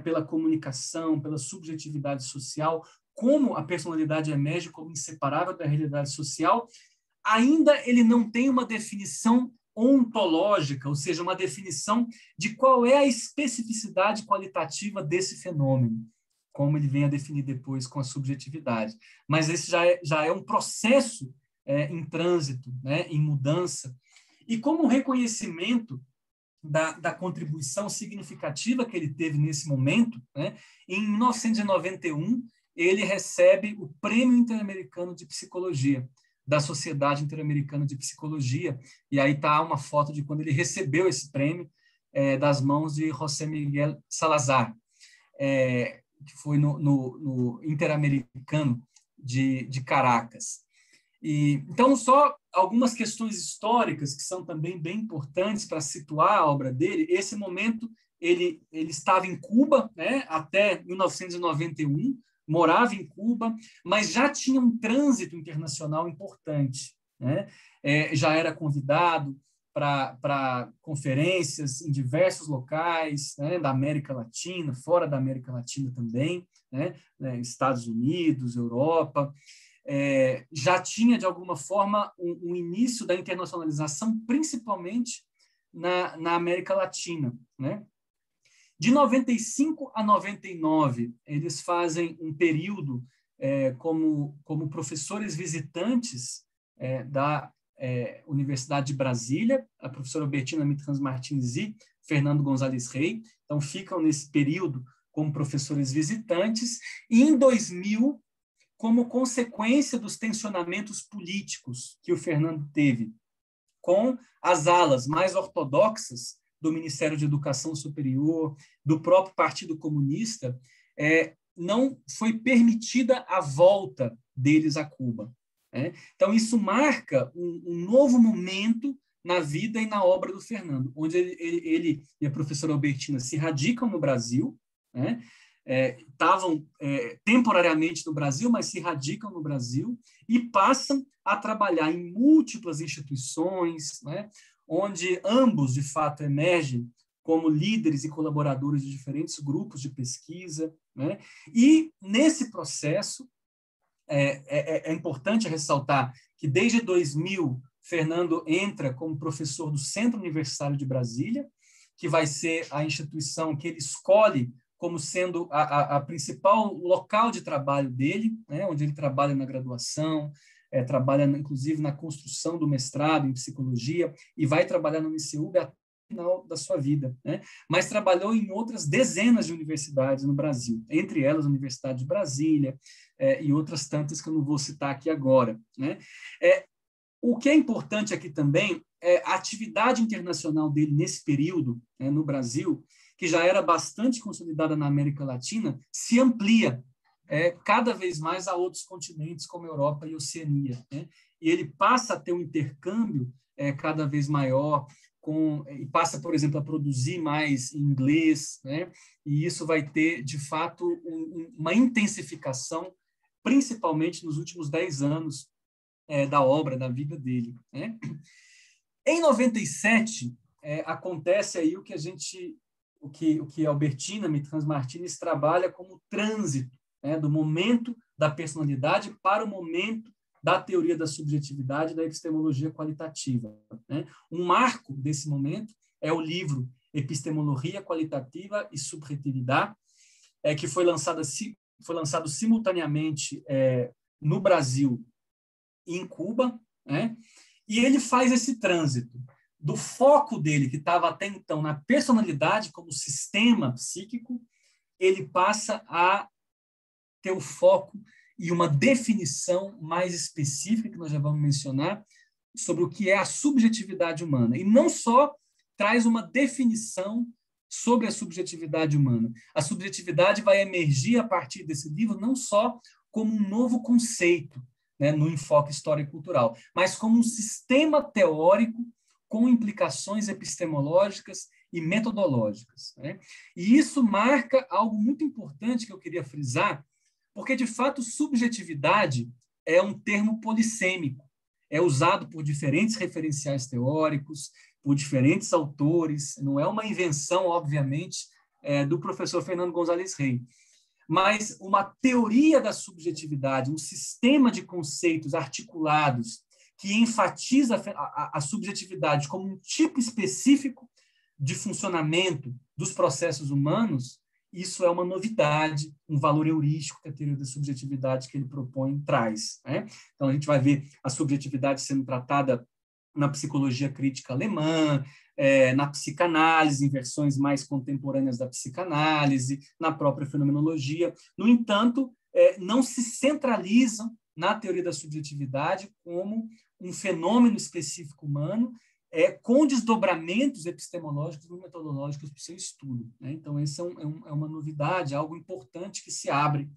pela comunicação, pela subjetividade social, como a personalidade emerge como inseparável da realidade social. Ainda ele não tem uma definição ontológica, ou seja, uma definição de qual é a especificidade qualitativa desse fenômeno, como ele vem a definir depois com a subjetividade. Mas esse já é um processo em trânsito, né, em mudança. E como reconhecimento da contribuição significativa que ele teve nesse momento, né, em 1991, ele recebe o Prêmio Interamericano de Psicologia, da Sociedade Interamericana de Psicologia, e aí está uma foto de quando ele recebeu esse prêmio das mãos de José Miguel Salazar, que foi no Interamericano de Caracas. Então, só algumas questões históricas que são também bem importantes para situar a obra dele. Esse momento, ele estava em Cuba, né, até 1991, morava em Cuba, mas já tinha um trânsito internacional importante, né? Já era convidado para conferências em diversos locais, né, da América Latina, fora da América Latina também, né, Estados Unidos, Europa. Já tinha, de alguma forma, um início da internacionalização, principalmente na América Latina, né? De 95 a 99, eles fazem um período como professores visitantes da Universidade de Brasília, a professora Bertina Mitrans Martins e Fernando Gonzalez Rey. Então, ficam nesse período como professores visitantes. E, em 2000, como consequência dos tensionamentos políticos que o Fernando teve com as alas mais ortodoxas do Ministério de Educação Superior, do próprio Partido Comunista, não foi permitida a volta deles a Cuba. né? Então, isso marca um novo momento na vida e na obra do Fernando, onde ele e a professora Albertina se radicam no Brasil, né? Estavam temporariamente no Brasil, mas se radicam no Brasil e passam a trabalhar em múltiplas instituições, né? Onde ambos, de fato, emergem como líderes e colaboradores de diferentes grupos de pesquisa, né? E, nesse processo, é importante ressaltar que, desde 2000, Fernando entra como professor do Centro Universitário de Brasília, que vai ser a instituição que ele escolhe como sendo a principal local de trabalho dele, né? Onde ele trabalha na graduação, trabalha, inclusive, na construção do mestrado em psicologia, e vai trabalhar no MCUB até o final da sua vida, né? Mas trabalhou em outras dezenas de universidades no Brasil, entre elas a Universidade de Brasília, e outras tantas que eu não vou citar aqui agora, né? O que é importante aqui também é a atividade internacional dele nesse período, né, no Brasil, que já era bastante consolidada na América Latina, se amplia cada vez mais a outros continentes, como Europa e Oceania, né? E ele passa a ter um intercâmbio cada vez maior, e passa, por exemplo, a produzir mais em inglês, né? E isso vai ter, de fato, uma intensificação, principalmente nos últimos 10 anos da obra, da vida dele, né? Em 97, acontece aí o que Albertina Mitrans Martins trabalha como trânsito, né, do momento da personalidade para o momento da teoria da subjetividade e da epistemologia qualitativa, né? Um marco desse momento é o livro Epistemologia Qualitativa e Subjetividade, que foi lançado simultaneamente no Brasil e em Cuba, né? E ele faz esse trânsito do foco dele, que estava até então na personalidade como sistema psíquico, ele passa a ter o foco e uma definição mais específica, que nós já vamos mencionar, sobre o que é a subjetividade humana. E não só traz uma definição sobre a subjetividade humana. A subjetividade vai emergir a partir desse livro não só como um novo conceito, né, no enfoque histórico-cultural, mas como um sistema teórico com implicações epistemológicas e metodológicas, né? E isso marca algo muito importante que eu queria frisar, porque, de fato, subjetividade é um termo polissêmico, é usado por diferentes referenciais teóricos, por diferentes autores, não é uma invenção, obviamente, do professor Fernando Gonzalez Rey, mas uma teoria da subjetividade, um sistema de conceitos articulados que enfatiza a subjetividade como um tipo específico de funcionamento dos processos humanos. Isso é uma novidade, um valor heurístico que a teoria da subjetividade que ele propõe traz, né? Então, a gente vai ver a subjetividade sendo tratada na psicologia crítica alemã, na psicanálise, em versões mais contemporâneas da psicanálise, na própria fenomenologia. No entanto, não se centralizam na teoria da subjetividade como um fenômeno específico humano, com desdobramentos epistemológicos e metodológicos para o seu estudo, né? Então, essa é uma novidade, algo importante que se abre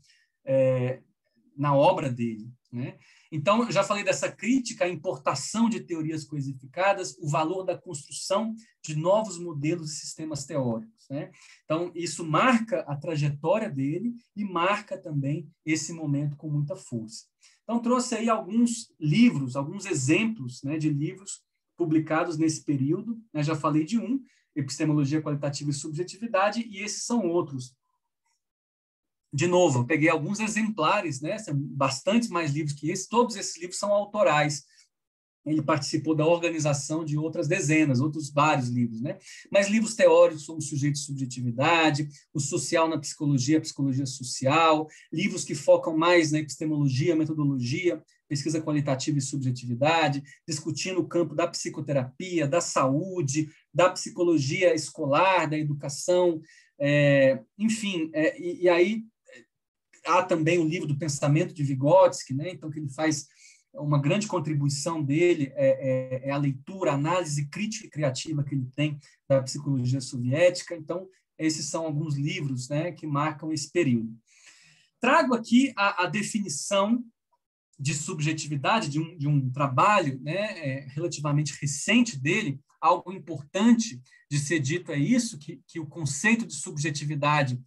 na obra dele, né? Então, eu já falei dessa crítica à importação de teorias coisificadas, o valor da construção de novos modelos e sistemas teóricos, né? Então, isso marca a trajetória dele e marca também esse momento com muita força. Então, trouxe aí alguns livros, alguns exemplos, né, de livros publicados nesse período, né? Já falei de um, Epistemologia Qualitativa e Subjetividade, e esses são outros. De novo, eu peguei alguns exemplares, né? São bastantes mais livros que esse, todos esses livros são autorais. Ele participou da organização de outras dezenas, outros vários livros, né? Mas livros teóricos como Sujeito e Subjetividade, O Social na Psicologia, a Psicologia Social, livros que focam mais na epistemologia, metodologia, pesquisa qualitativa e subjetividade, discutindo o campo da psicoterapia, da saúde, da psicologia escolar, da educação, enfim, e aí há também o livro do Pensamento de Vygotsky, né? Então, que ele faz uma grande contribuição dele é a leitura, a análise crítica e criativa que ele tem da psicologia soviética. Então, esses são alguns livros, né, que marcam esse período. Trago aqui a definição de subjetividade, de um trabalho, né, relativamente recente dele, algo importante de ser dito é isso, que o conceito de subjetividade,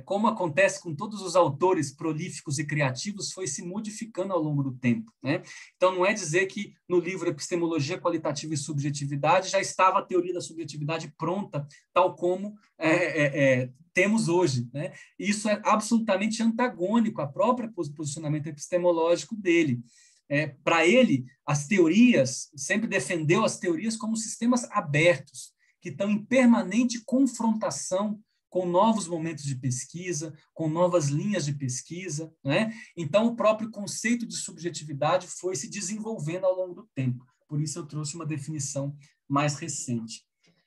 como acontece com todos os autores prolíficos e criativos, foi se modificando ao longo do tempo, né? Então, não é dizer que no livro Epistemologia Qualitativa e Subjetividade já estava a teoria da subjetividade pronta, tal como temos hoje, né? Isso é absolutamente antagônico ao próprio posicionamento epistemológico dele. Para ele, as teorias, sempre defendeu as teorias como sistemas abertos, que estão em permanente confrontação com novos momentos de pesquisa, com novas linhas de pesquisa, né? Então, o próprio conceito de subjetividade foi se desenvolvendo ao longo do tempo. Por isso, eu trouxe uma definição mais recente.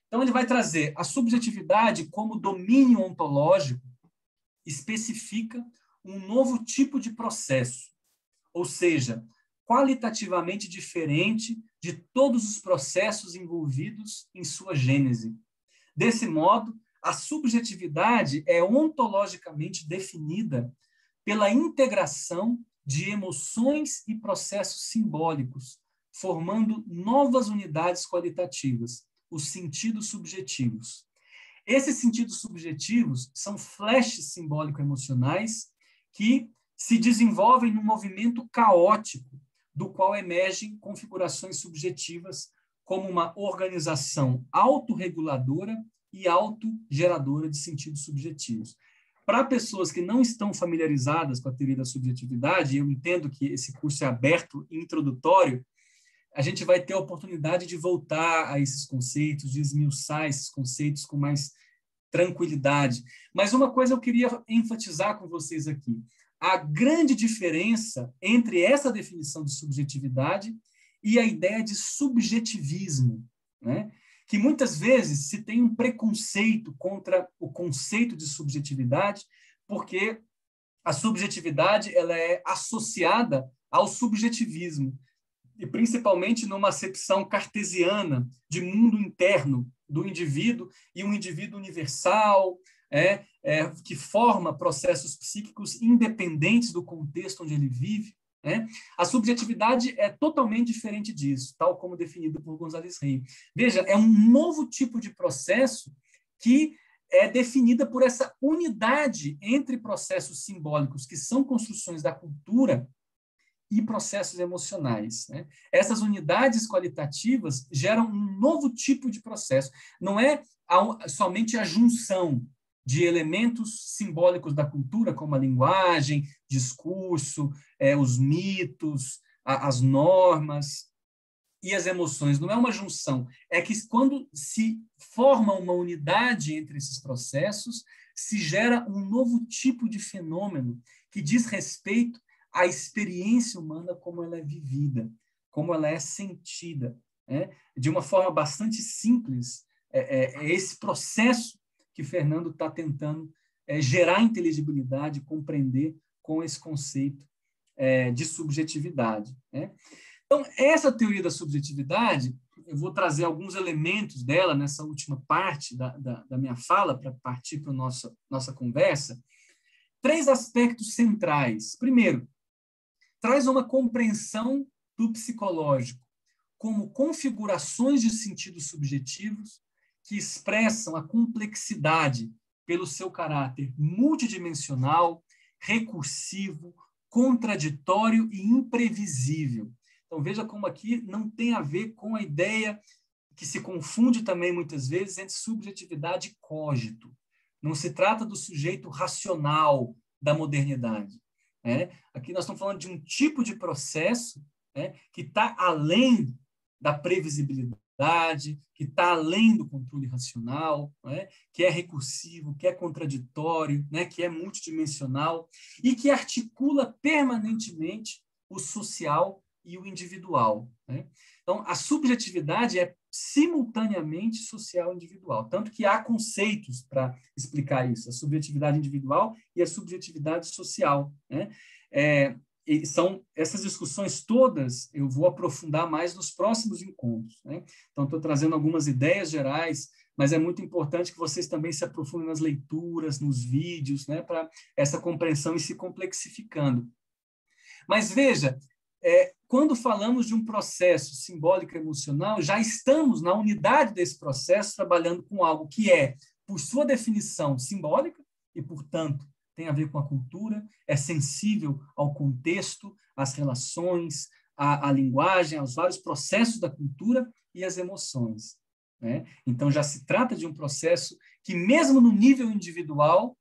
Então, ele vai trazer a subjetividade como domínio ontológico, especifica um novo tipo de processo, ou seja, qualitativamente diferente de todos os processos envolvidos em sua gênese. Desse modo, a subjetividade é ontologicamente definida pela integração de emoções e processos simbólicos, formando novas unidades qualitativas, os sentidos subjetivos. Esses sentidos subjetivos são flashes simbólico-emocionais que se desenvolvem num movimento caótico, do qual emergem configurações subjetivas como uma organização autorreguladora e autogeradora de sentidos subjetivos. Para pessoas que não estão familiarizadas com a teoria da subjetividade, eu entendo que esse curso é aberto e introdutório, a gente vai ter a oportunidade de voltar a esses conceitos, de esmiuçar esses conceitos com mais tranquilidade. Mas uma coisa eu queria enfatizar com vocês aqui. A grande diferença entre essa definição de subjetividade e a ideia de subjetivismo, né? Que muitas vezes se tem um preconceito contra o conceito de subjetividade, porque a subjetividade ela é associada ao subjetivismo, e principalmente numa acepção cartesiana de mundo interno do indivíduo, e um indivíduo universal, que forma processos psíquicos independentes do contexto onde ele vive. A subjetividade é totalmente diferente disso, tal como definido por González Rey. Veja, é um novo tipo de processo que é definida por essa unidade entre processos simbólicos, que são construções da cultura, e processos emocionais. Essas unidades qualitativas geram um novo tipo de processo. Não é somente a junção de elementos simbólicos da cultura, como a linguagem, discurso, os mitos, as normas e as emoções. Não é uma junção. É que quando se forma uma unidade entre esses processos, se gera um novo tipo de fenômeno que diz respeito à experiência humana como ela é vivida, como ela é sentida. De uma forma bastante simples, esse processo que Fernando está tentando gerar inteligibilidade, compreender com esse conceito de subjetividade. Então, essa teoria da subjetividade, eu vou trazer alguns elementos dela nessa última parte da minha fala, para partir para a nossa conversa. 3 aspectos centrais. Primeiro, traz uma compreensão do psicológico como configurações de sentidos subjetivos que expressam a complexidade pelo seu caráter multidimensional, recursivo, contraditório e imprevisível. Então, veja como aqui não tem a ver com a ideia que se confunde também muitas vezes entre subjetividade e cogito. Não se trata do sujeito racional da modernidade. Aqui nós estamos falando de um tipo de processo que está além da previsibilidade, que está além do controle racional, que é recursivo, que é contraditório, que é multidimensional e que articula permanentemente o social e o individual. Então, a subjetividade é simultaneamente social e individual, tanto que há conceitos para explicar isso, a subjetividade individual e a subjetividade social. E são essas discussões todas, eu vou aprofundar mais nos próximos encontros. Então, estou trazendo algumas ideias gerais, mas é muito importante que vocês também se aprofundem nas leituras, nos vídeos, para essa compreensão ir se complexificando. Mas veja, quando falamos de um processo simbólico emocional, já estamos na unidade desse processo trabalhando com algo que é, por sua definição, simbólica e, portanto, tem a ver com a cultura, é sensível ao contexto, às relações, à linguagem, aos vários processos da cultura e às emoções, né? Então, já se trata de um processo que, mesmo no nível individual,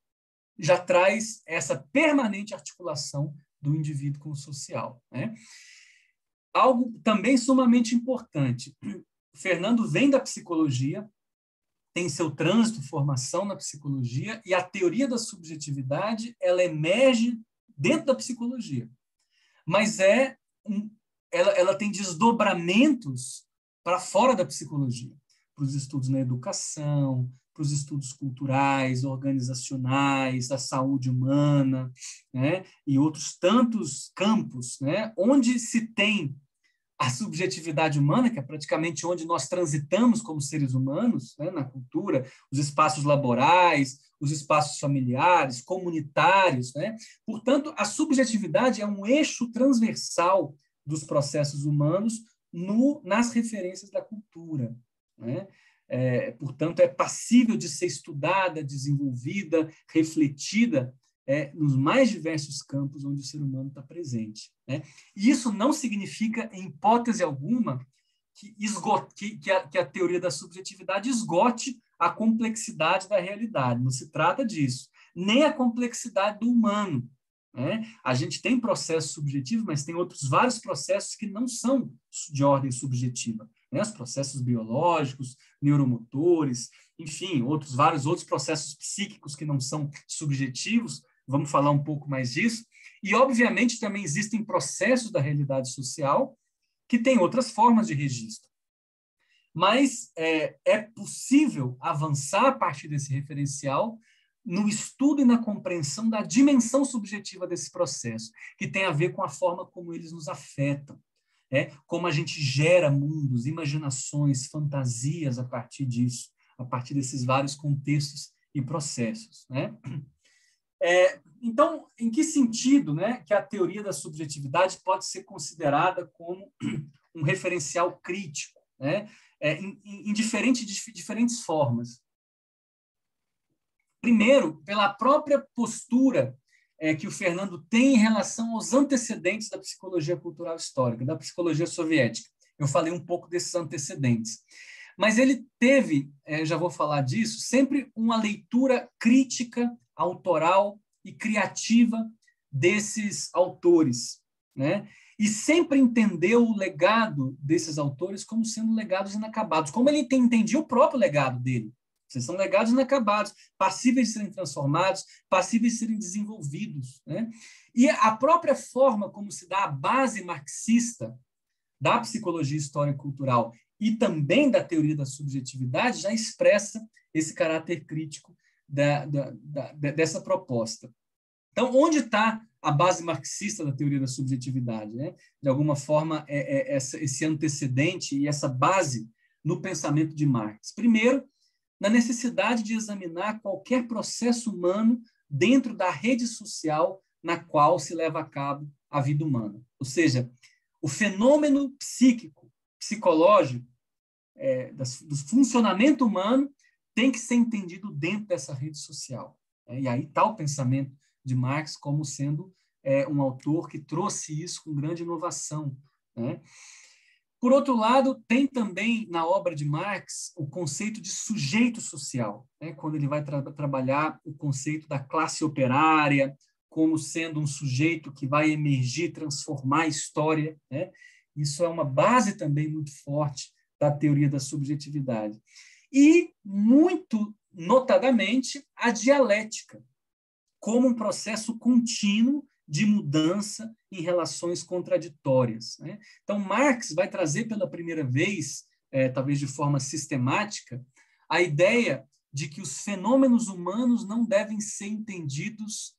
já traz essa permanente articulação do indivíduo com o social, né? Algo também sumamente importante. O Fernando vem da psicologia, tem seu trânsito, formação na psicologia, e a teoria da subjetividade ela emerge dentro da psicologia. Mas ela tem desdobramentos para fora da psicologia, para os estudos na educação, para os estudos culturais, organizacionais, da saúde humana, né? E outros tantos campos, né? Onde se tem a subjetividade humana, que é praticamente onde nós transitamos como seres humanos, né, na cultura, os espaços laborais, os espaços familiares, comunitários, né? Portanto, a subjetividade é um eixo transversal dos processos humanos nas referências da cultura, né? Portanto, é passível de ser estudada, desenvolvida, refletida nos mais diversos campos onde o ser humano está presente, né? E isso não significa, em hipótese alguma, que a teoria da subjetividade esgote a complexidade da realidade. Não se trata disso. Nem a complexidade do humano, né? A gente tem processos subjetivos, mas tem outros vários processos que não são de ordem subjetiva, né? Os processos biológicos, neuromotores, enfim, vários outros processos psíquicos que não são subjetivos. Vamos falar um pouco mais disso. E, obviamente, também existem processos da realidade social que têm outras formas de registro. Mas é possível avançar a partir desse referencial no estudo e na compreensão da dimensão subjetiva desse processo, que tem a ver com a forma como eles nos afetam, como a gente gera mundos, imaginações, fantasias a partir disso, a partir desses vários contextos e processos, né? Então, em que sentido, né, que a teoria da subjetividade pode ser considerada como um referencial crítico, né, em diferentes formas? Primeiro, pela própria postura que o Fernando tem em relação aos antecedentes da psicologia cultural histórica, da psicologia soviética. Eu falei um pouco desses antecedentes. Mas ele teve, já vou falar disso, sempre uma leitura crítica, autoral e criativa desses autores, né? E sempre entendeu o legado desses autores como sendo legados inacabados, como ele entendia o próprio legado dele. Vocês são legados inacabados, passíveis de serem transformados, passíveis de serem desenvolvidos, né? E a própria forma como se dá a base marxista da psicologia histórica e cultural e também da teoria da subjetividade já expressa esse caráter crítico dessa proposta. Então, onde está a base marxista da teoria da subjetividade, né? De alguma forma, esse antecedente e essa base no pensamento de Marx. Primeiro, na necessidade de examinar qualquer processo humano dentro da rede social na qual se leva a cabo a vida humana. Ou seja, o fenômeno psíquico, psicológico, do funcionamento humano tem que ser entendido dentro dessa rede social. E aí está o pensamento de Marx como sendo um autor que trouxe isso com grande inovação, né? Por outro lado, tem também na obra de Marx o conceito de sujeito social, né? Quando ele vai trabalhar o conceito da classe operária como sendo um sujeito que vai emergir, transformar a história, né? Isso é uma base também muito forte da teoria da subjetividade. E, muito notadamente, a dialética, como um processo contínuo de mudança em relações contraditórias, né? Então, Marx vai trazer pela primeira vez, talvez de forma sistemática, a ideia de que os fenômenos humanos não devem ser entendidos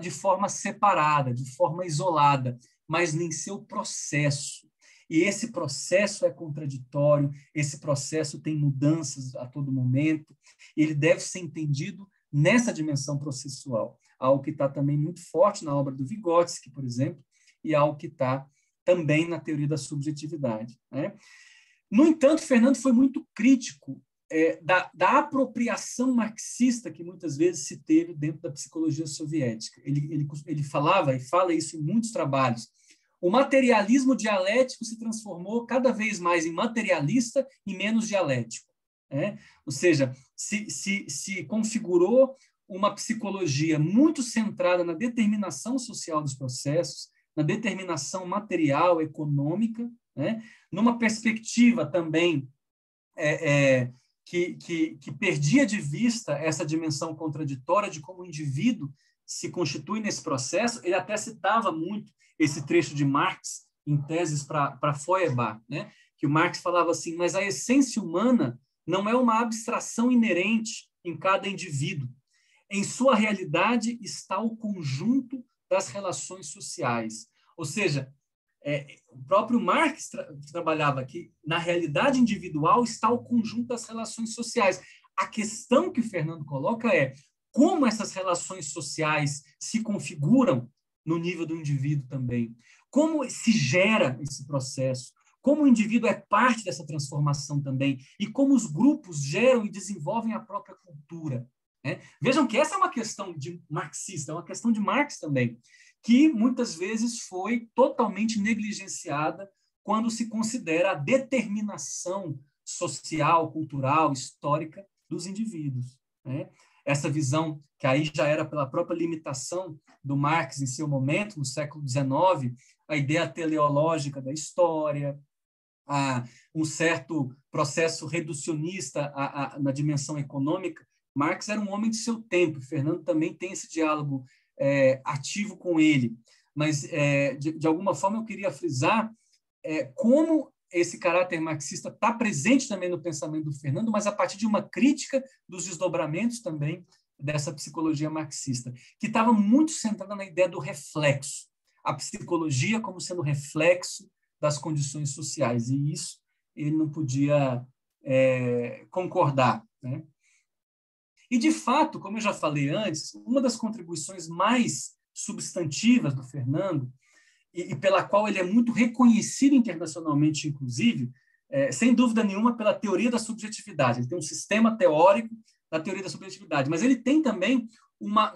de forma separada, de forma isolada, mas em seu processo. E esse processo é contraditório, esse processo tem mudanças a todo momento, ele deve ser entendido nessa dimensão processual. algo que está também muito forte na obra do Vygotsky, por exemplo, e algo que está também na teoria da subjetividade, né? No entanto, Fernando foi muito crítico da apropriação marxista que muitas vezes se teve dentro da psicologia soviética. Ele falava, e fala isso em muitos trabalhos, o materialismo dialético se transformou cada vez mais em materialista e menos dialético, né? Ou seja, se configurou uma psicologia muito centrada na determinação social dos processos, na determinação material, econômica, né? Numa perspectiva também que perdia de vista essa dimensão contraditória de como o indivíduo se constitui nesse processo. Ele até citava muito esse trecho de Marx em Teses para Feuerbach, né? Que o Marx falava assim, mas a essência humana não é uma abstração inerente em cada indivíduo. Em sua realidade está o conjunto das relações sociais. Ou seja, o próprio Marx trabalhava que na realidade individual está o conjunto das relações sociais. A questão que o Fernando coloca é como essas relações sociais se configuram no nível do indivíduo também. Como se gera esse processo, como o indivíduo é parte dessa transformação também, e como os grupos geram e desenvolvem a própria cultura, né? Vejam que essa é uma questão de marxista, é uma questão de Marx também, que muitas vezes foi totalmente negligenciada quando se considera a determinação social, cultural, histórica dos indivíduos, né? Essa visão, que aí já era pela própria limitação do Marx em seu momento, no século XIX, a ideia teleológica da história, um certo processo reducionista na dimensão econômica. Marx era um homem de seu tempo, Fernando também tem esse diálogo ativo com ele, mas de alguma forma eu queria frisar como esse caráter marxista está presente também no pensamento do Fernando, mas a partir de uma crítica dos desdobramentos também dessa psicologia marxista, que estava muito centrada na ideia do reflexo, a psicologia como sendo reflexo das condições sociais, e isso ele não podia concordar, né? E, de fato, como eu já falei antes, uma das contribuições mais substantivas do Fernando, e pela qual ele é muito reconhecido internacionalmente, inclusive, sem dúvida nenhuma, pela teoria da subjetividade. Ele tem um sistema teórico da teoria da subjetividade, mas ele tem também uma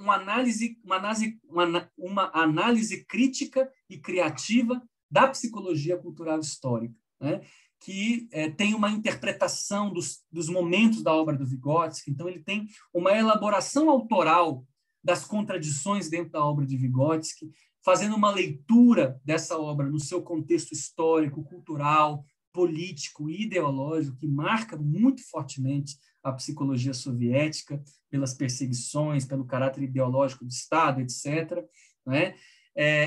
análise crítica e criativa da psicologia cultural histórica, né? Que tem uma interpretação dos momentos da obra do Vygotsky. Então, ele tem uma elaboração autoral das contradições dentro da obra de Vygotsky, fazendo uma leitura dessa obra no seu contexto histórico, cultural, político e ideológico, que marca muito fortemente a psicologia soviética, pelas perseguições, pelo caráter ideológico do Estado, etc., né?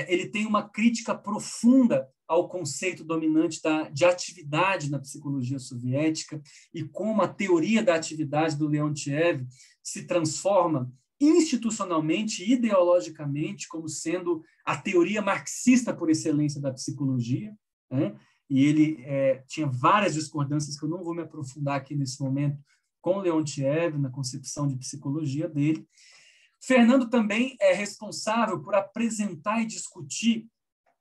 Ele tem uma crítica profunda ao conceito dominante de atividade na psicologia soviética e como a teoria da atividade do Leontiev se transforma institucionalmente e ideologicamente como sendo a teoria marxista por excelência da psicologia, né? E ele tinha várias discordâncias que eu não vou me aprofundar aqui nesse momento com Leontiev, na concepção de psicologia dele. Fernando também é responsável por apresentar e discutir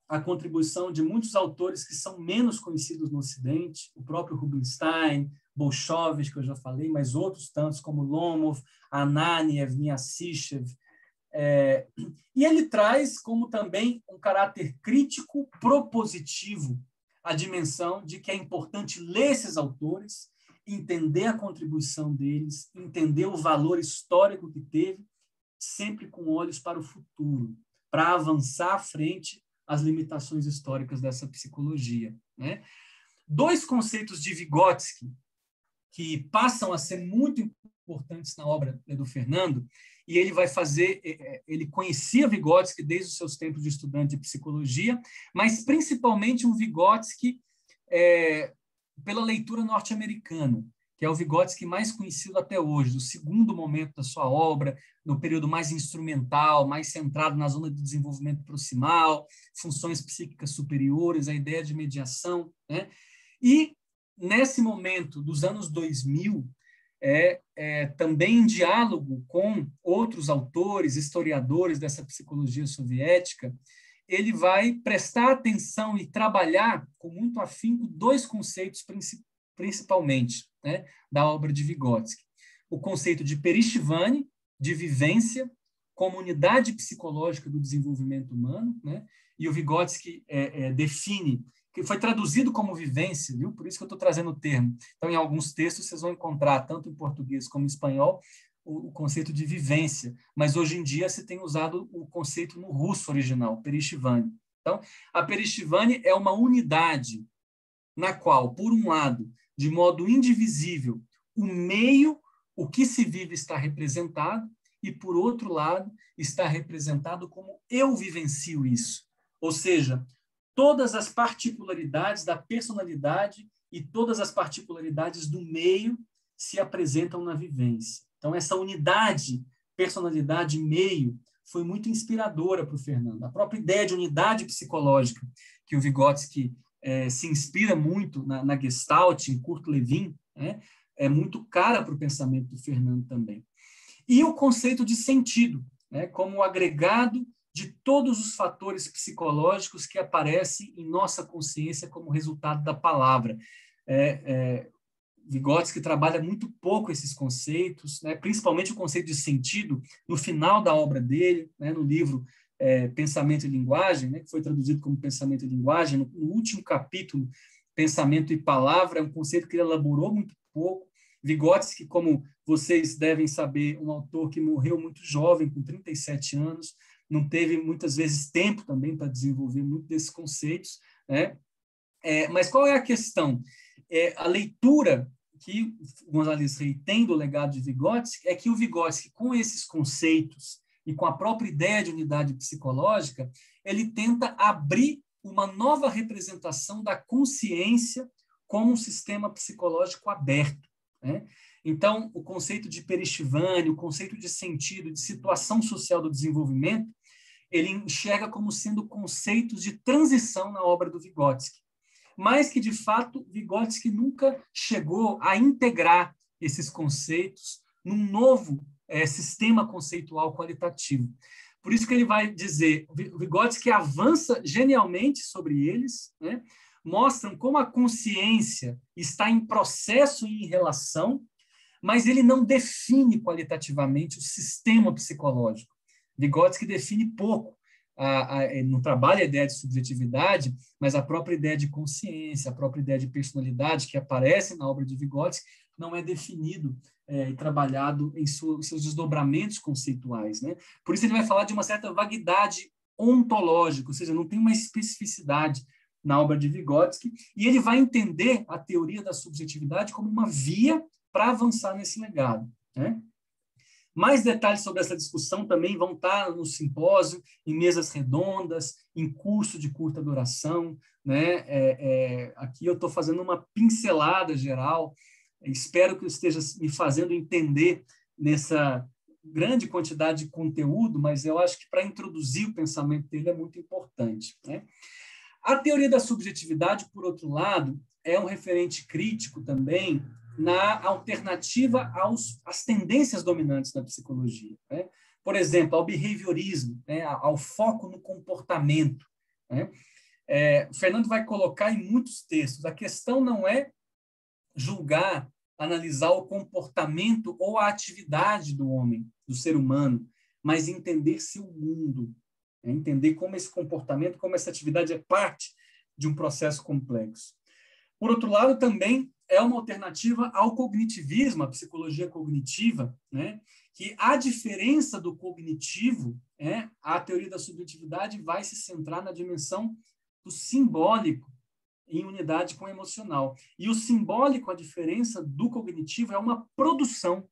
a contribuição de muitos autores que são menos conhecidos no Ocidente, o próprio Rubinstein, Bolshoi, que eu já falei, mas outros tantos, como Lomov, Ananiev, Miasishev. E ele traz como também um caráter crítico propositivo a dimensão de que é importante ler esses autores, entender a contribuição deles, entender o valor histórico que teve, sempre com olhos para o futuro, para avançar à frente as limitações históricas dessa psicologia, né? Dois conceitos de Vygotsky que passam a ser muito importantes na obra do Fernando, e ele conhecia Vygotsky desde os seus tempos de estudante de psicologia, mas principalmente um Vygotsky pela leitura norte-americana, que é o Vygotsky mais conhecido até hoje, do segundo momento da sua obra, no período mais instrumental, mais centrado na zona de desenvolvimento proximal, funções psíquicas superiores, a ideia de mediação, né? E, nesse momento dos anos 2000, também em diálogo com outros autores, historiadores dessa psicologia soviética, ele vai prestar atenção e trabalhar com muito afinco dois conceitos principalmente, né, da obra de Vygotsky. O conceito de Perishvani, de vivência, como unidade psicológica do desenvolvimento humano, né? E o Vygotsky define, que foi traduzido como vivência, viu? Por isso que eu estou trazendo o termo. Então, em alguns textos, vocês vão encontrar, tanto em português como em espanhol, o conceito de vivência, mas hoje em dia se tem usado o conceito no russo original, Perishvani. Então, a Perishvani é uma unidade na qual, por um lado, de modo indivisível, o meio, o que se vive está representado, e, por outro lado, está representado como eu vivencio isso. Ou seja, todas as particularidades da personalidade e todas as particularidades do meio se apresentam na vivência. Então, essa unidade, personalidade, meio, foi muito inspiradora para o Fernando. A própria ideia de unidade psicológica, que o Vygotsky se inspira muito na Gestalt, em Kurt Lewin, né, é muito cara para o pensamento do Fernando também. E o conceito de sentido, né, como o agregado de todos os fatores psicológicos que aparecem em nossa consciência como resultado da palavra. Vygotsky trabalha muito pouco esses conceitos, né, principalmente o conceito de sentido, no final da obra dele, né, no livro Pensamento e Linguagem, né, que foi traduzido como Pensamento e Linguagem, no último capítulo, Pensamento e Palavra, é um conceito que ele elaborou muito pouco. Vygotsky, como vocês devem saber, um autor que morreu muito jovem, com 37 anos, não teve muitas vezes tempo também para desenvolver muito desses conceitos, né? Mas qual é a questão? A leitura que González Rey tem do legado de Vygotsky é que o Vygotsky, com esses conceitos e com a própria ideia de unidade psicológica, ele tenta abrir uma nova representação da consciência como um sistema psicológico aberto, né? Então, o conceito de Perishvani, o conceito de sentido, de situação social do desenvolvimento, ele enxerga como sendo conceitos de transição na obra do Vygotsky, mas que, de fato, Vygotsky nunca chegou a integrar esses conceitos num novo sistema conceitual qualitativo. Por isso que ele vai dizer, o Vygotsky avança genialmente sobre eles, né? Mostram como a consciência está em processo e em relação, mas ele não define qualitativamente o sistema psicológico. Vygotsky define pouco. Ele não trabalha a ideia de subjetividade, mas a própria ideia de consciência, a própria ideia de personalidade que aparece na obra de Vygotsky não é definido e trabalhado em seus desdobramentos conceituais, né? Por isso ele vai falar de uma certa vaguidade ontológica, ou seja, não tem uma especificidade na obra de Vygotsky, e ele vai entender a teoria da subjetividade como uma via para avançar nesse legado, né? Mais detalhes sobre essa discussão também vão estar no simpósio, em mesas redondas, em curso de curta duração, né? Aqui eu estou fazendo uma pincelada geral, espero que eu esteja me fazendo entender nessa grande quantidade de conteúdo, mas eu acho que para introduzir o pensamento dele é muito importante, né? A teoria da subjetividade, por outro lado, é um referente crítico também na alternativa às tendências dominantes da psicologia, né? Por exemplo, ao behaviorismo, né? Ao foco no comportamento, né? O Fernando vai colocar em muitos textos, a questão não é julgar, analisar o comportamento ou a atividade do homem, do ser humano, mas entender seu mundo, né? Entender como esse comportamento, como essa atividade é parte de um processo complexo. Por outro lado, também é uma alternativa ao cognitivismo, à psicologia cognitiva, né? Que a diferença do cognitivo, a teoria da subjetividade vai se centrar na dimensão do simbólico em unidade com o emocional. E o simbólico, a diferença do cognitivo, é uma produção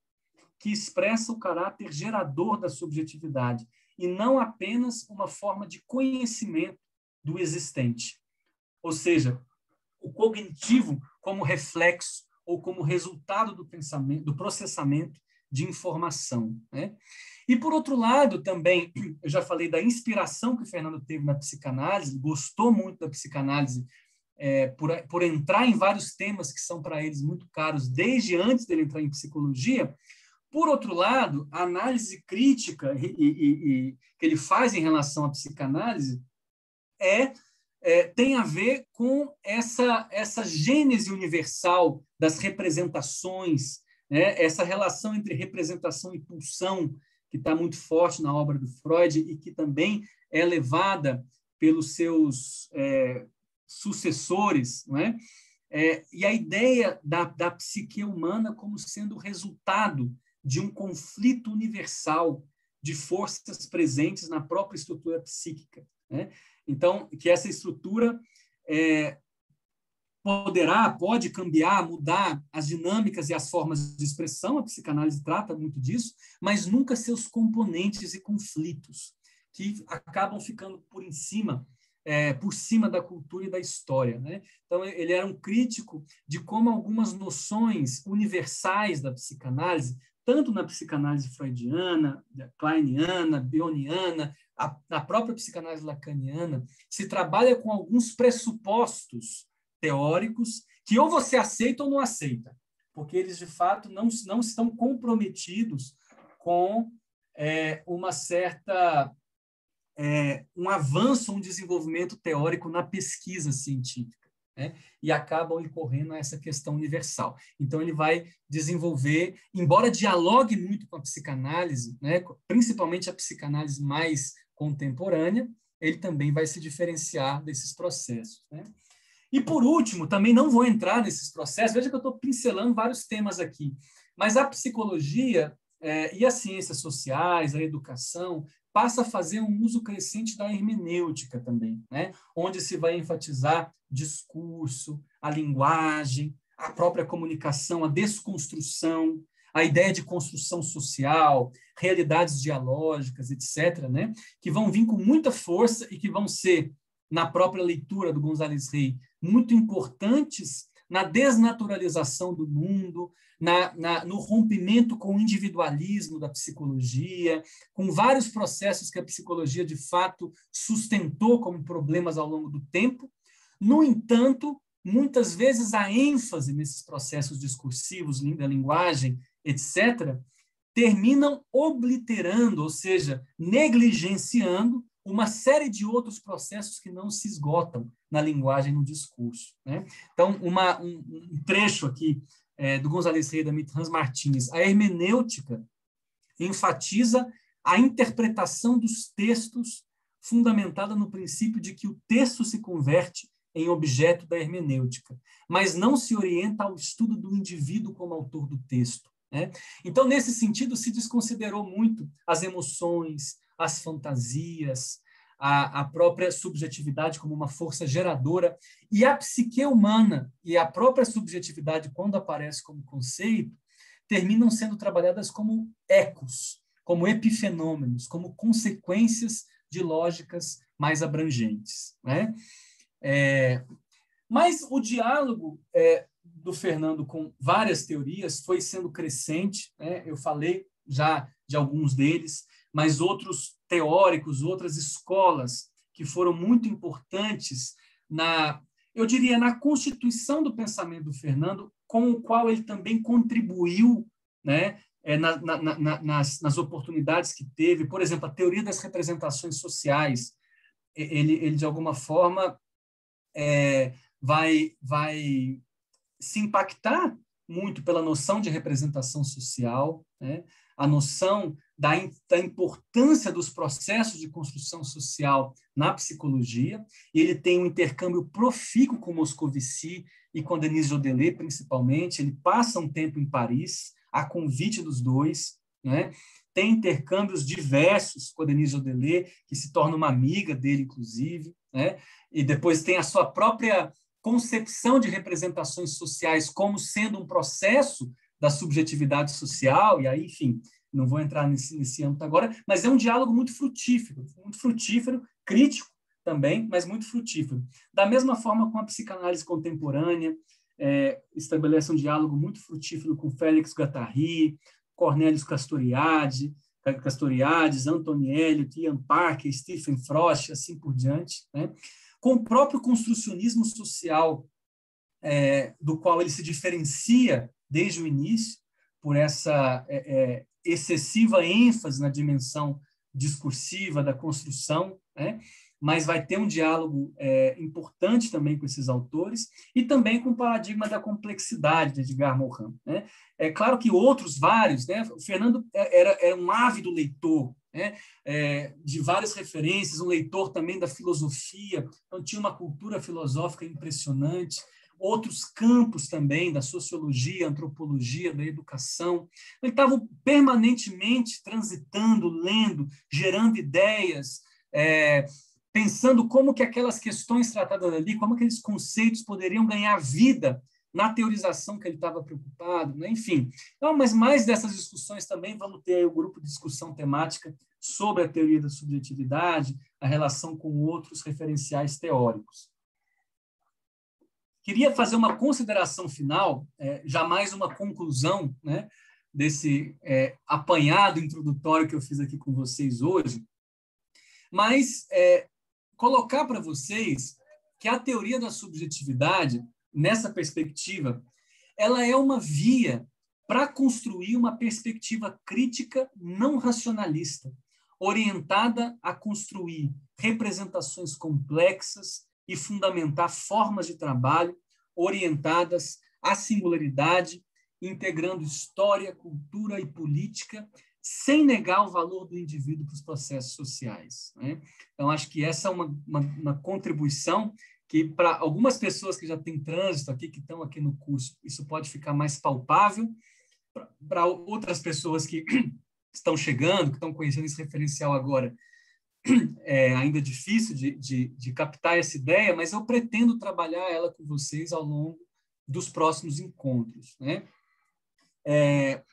que expressa o caráter gerador da subjetividade e não apenas uma forma de conhecimento do existente. Ou seja, o cognitivo como reflexo ou como resultado do pensamento, do processamento de informação, né? E, por outro lado, também, eu já falei da inspiração que o Fernando teve na psicanálise, gostou muito da psicanálise por entrar em vários temas que são para eles muito caros, desde antes dele entrar em psicologia. Por outro lado, a análise crítica que ele faz em relação à psicanálise tem a ver com essa gênese universal das representações, né? Essa relação entre representação e pulsão, que está muito forte na obra do Freud e que também é levada pelos seus sucessores, não é? E a ideia da psique humana como sendo resultado de um conflito universal de forças presentes na própria estrutura psíquica, né? Então, que essa estrutura pode cambiar, mudar as dinâmicas e as formas de expressão, a psicanálise trata muito disso, mas nunca seus componentes e conflitos, que acabam ficando por cima da cultura e da história, né? Então, ele era um crítico de como algumas noções universais da psicanálise, tanto na psicanálise freudiana, kleiniana, bioniana, na própria psicanálise lacaniana, se trabalha com alguns pressupostos teóricos que ou você aceita ou não aceita, porque eles, de fato, não estão comprometidos com um avanço, um desenvolvimento teórico na pesquisa científica, né? E acabam incorrendo a essa questão universal. Então, ele vai desenvolver, embora dialogue muito com a psicanálise, né, principalmente a psicanálise mais contemporânea, ele também vai se diferenciar desses processos, né? E, por último, também não vou entrar nesses processos, veja que eu estou pincelando vários temas aqui, mas a psicologia e as ciências sociais, a educação, passa a fazer um uso crescente da hermenêutica também, né? Onde se vai enfatizar discurso, a linguagem, a própria comunicação, a desconstrução, a ideia de construção social, realidades dialógicas, etc., né? Que vão vir com muita força e que vão ser, na própria leitura do González Rey, muito importantes na desnaturalização do mundo, no rompimento com o individualismo da psicologia, com vários processos que a psicologia, de fato, sustentou como problemas ao longo do tempo. No entanto, muitas vezes a ênfase nesses processos discursivos, da linguagem, etc., terminam obliterando, ou seja, negligenciando uma série de outros processos que não se esgotam na linguagem e no discurso, né? Então, um trecho aqui do González Rey, da Mitrans Martins. A hermenêutica enfatiza a interpretação dos textos fundamentada no princípio de que o texto se converte em objeto da hermenêutica, mas não se orienta ao estudo do indivíduo como autor do texto, né? Então, nesse sentido, se desconsiderou muito as emoções, as fantasias, a própria subjetividade como uma força geradora, e a psique humana e a própria subjetividade, quando aparece como conceito, terminam sendo trabalhadas como ecos, como epifenômenos, como consequências de lógicas mais abrangentes, né? Mas o diálogo do Fernando com várias teorias foi sendo crescente, né? Eu falei já de alguns deles, mas outros teóricos, outras escolas que foram muito importantes eu diria, na constituição do pensamento do Fernando, com o qual ele também contribuiu, né, nas oportunidades que teve. Por exemplo, a teoria das representações sociais, ele de alguma forma, vai se impactar muito pela noção de representação social, né? A noção da importância dos processos de construção social na psicologia. E ele tem um intercâmbio profícuo com Moscovici e com Denise Jodelet, principalmente. Ele passa um tempo em Paris, a convite dos dois, né? Tem intercâmbios diversos com a Denise Jodelet, que se torna uma amiga dele, inclusive, né? E depois tem a sua própria concepção de representações sociais como sendo um processo da subjetividade social, e aí, enfim, não vou entrar nesse âmbito agora, mas é um diálogo muito frutífero, crítico também, mas muito frutífero. Da mesma forma com a psicanálise contemporânea, estabelece um diálogo muito frutífero com Félix Guattari, Cornelius Castoriadis, Antoni Elliot, Ian Parker, Stephen Frost, assim por diante, né? com o próprio construcionismo social, do qual ele se diferencia desde o início, por essa excessiva ênfase na dimensão discursiva da construção, né? Mas vai ter um diálogo importante também com esses autores, e também com o paradigma da complexidade de Edgar Morin, né? É claro que outros vários, né? O Fernando era um ávido leitor, né? De várias referências, um leitor também da filosofia, então tinha uma cultura filosófica impressionante, outros campos também, da sociologia, antropologia, da educação. Ele estava permanentemente transitando, lendo, gerando ideias, pensando como que aquelas questões tratadas ali, como aqueles conceitos poderiam ganhar vida na teorização que ele estava preocupado, né? Enfim. Então, mas mais dessas discussões também vamos ter aí o grupo de discussão temática sobre a teoria da subjetividade, a relação com outros referenciais teóricos. Queria fazer uma consideração final, jamais uma conclusão, né, desse apanhado introdutório que eu fiz aqui com vocês hoje, mas colocar para vocês que a teoria da subjetividade, nessa perspectiva, ela é uma via para construir uma perspectiva crítica não racionalista, orientada a construir representações complexas e fundamentar formas de trabalho orientadas à singularidade, integrando história, cultura e política, sem negar o valor do indivíduo para os processos sociais, né? Então, acho que essa é uma contribuição que, para algumas pessoas que já têm trânsito aqui, que estão aqui no curso, isso pode ficar mais palpável. Para outras pessoas que estão chegando, que estão conhecendo esse referencial agora, ainda difícil de captar essa ideia, mas eu pretendo trabalhar ela com vocês ao longo dos próximos encontros, né?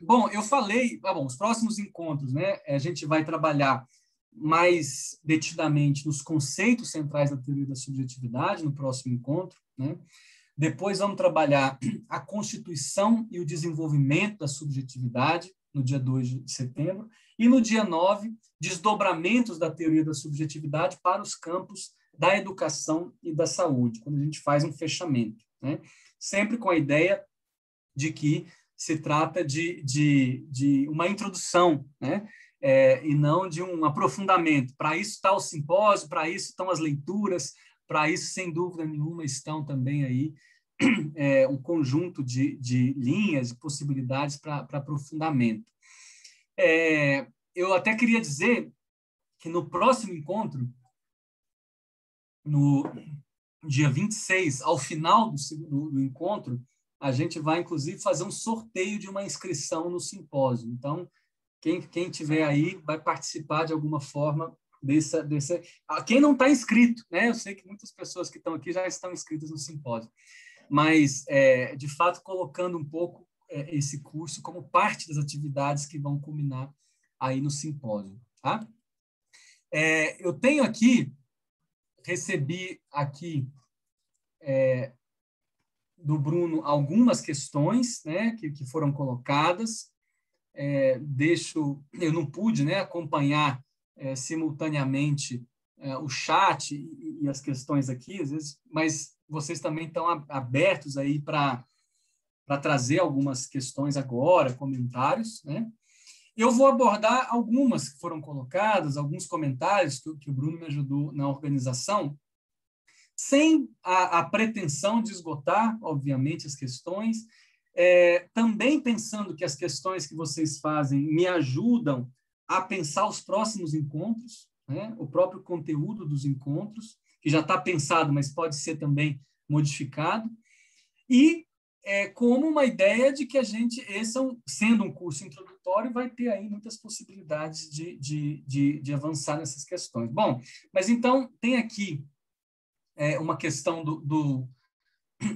Bom, eu falei, os próximos encontros, né? A gente vai trabalhar mais detidamente nos conceitos centrais da teoria da subjetividade no próximo encontro, né? Depois vamos trabalhar a constituição e o desenvolvimento da subjetividade no dia 2 de setembro, e no dia 9, desdobramentos da teoria da subjetividade para os campos da educação e da saúde, quando a gente faz um fechamento, né? Sempre com a ideia de que se trata de uma introdução, né? E não de um aprofundamento. Para isso está o simpósio, para isso estão as leituras, para isso, sem dúvida nenhuma, estão também aí um conjunto de linhas e possibilidades para aprofundamento. Eu até queria dizer que no próximo encontro, no dia 26, ao final do encontro, a gente vai, inclusive, fazer um sorteio de uma inscrição no simpósio. Então, quem tiver aí vai participar de alguma forma dessa... Quem não está inscrito, né? Eu sei que muitas pessoas que estão aqui já estão inscritas no simpósio, mas, de fato, colocando um pouco esse curso como parte das atividades que vão culminar aí no simpósio, tá? Eu tenho aqui, recebi aqui do Bruno algumas questões, né, que foram colocadas. Eu não pude, né, acompanhar simultaneamente o chat e as questões aqui, às vezes, mas vocês também estão abertos aí para trazer algumas questões agora, comentários, né? Eu vou abordar algumas que foram colocadas, alguns comentários que o Bruno me ajudou na organização, sem a pretensão de esgotar, obviamente, as questões, também pensando que as questões que vocês fazem me ajudam a pensar os próximos encontros, né? O próprio conteúdo dos encontros, que já está pensado, mas pode ser também modificado, e como uma ideia de que a gente, sendo um curso introdutório, vai ter aí muitas possibilidades de avançar nessas questões. Bom, mas então tem aqui uma questão do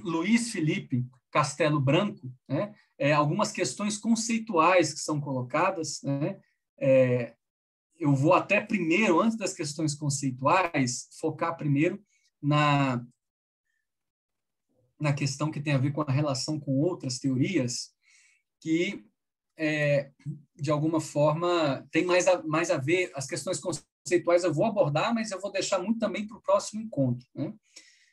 Luiz Felipe Castelo Branco, né? Algumas questões conceituais que são colocadas, né? Eu vou até primeiro, antes das questões conceituais, focar primeiro na questão que tem a ver com a relação com outras teorias, que, de alguma forma, tem mais a ver, as questões conceituais eu vou abordar, mas eu vou deixar muito também para o próximo encontro, né?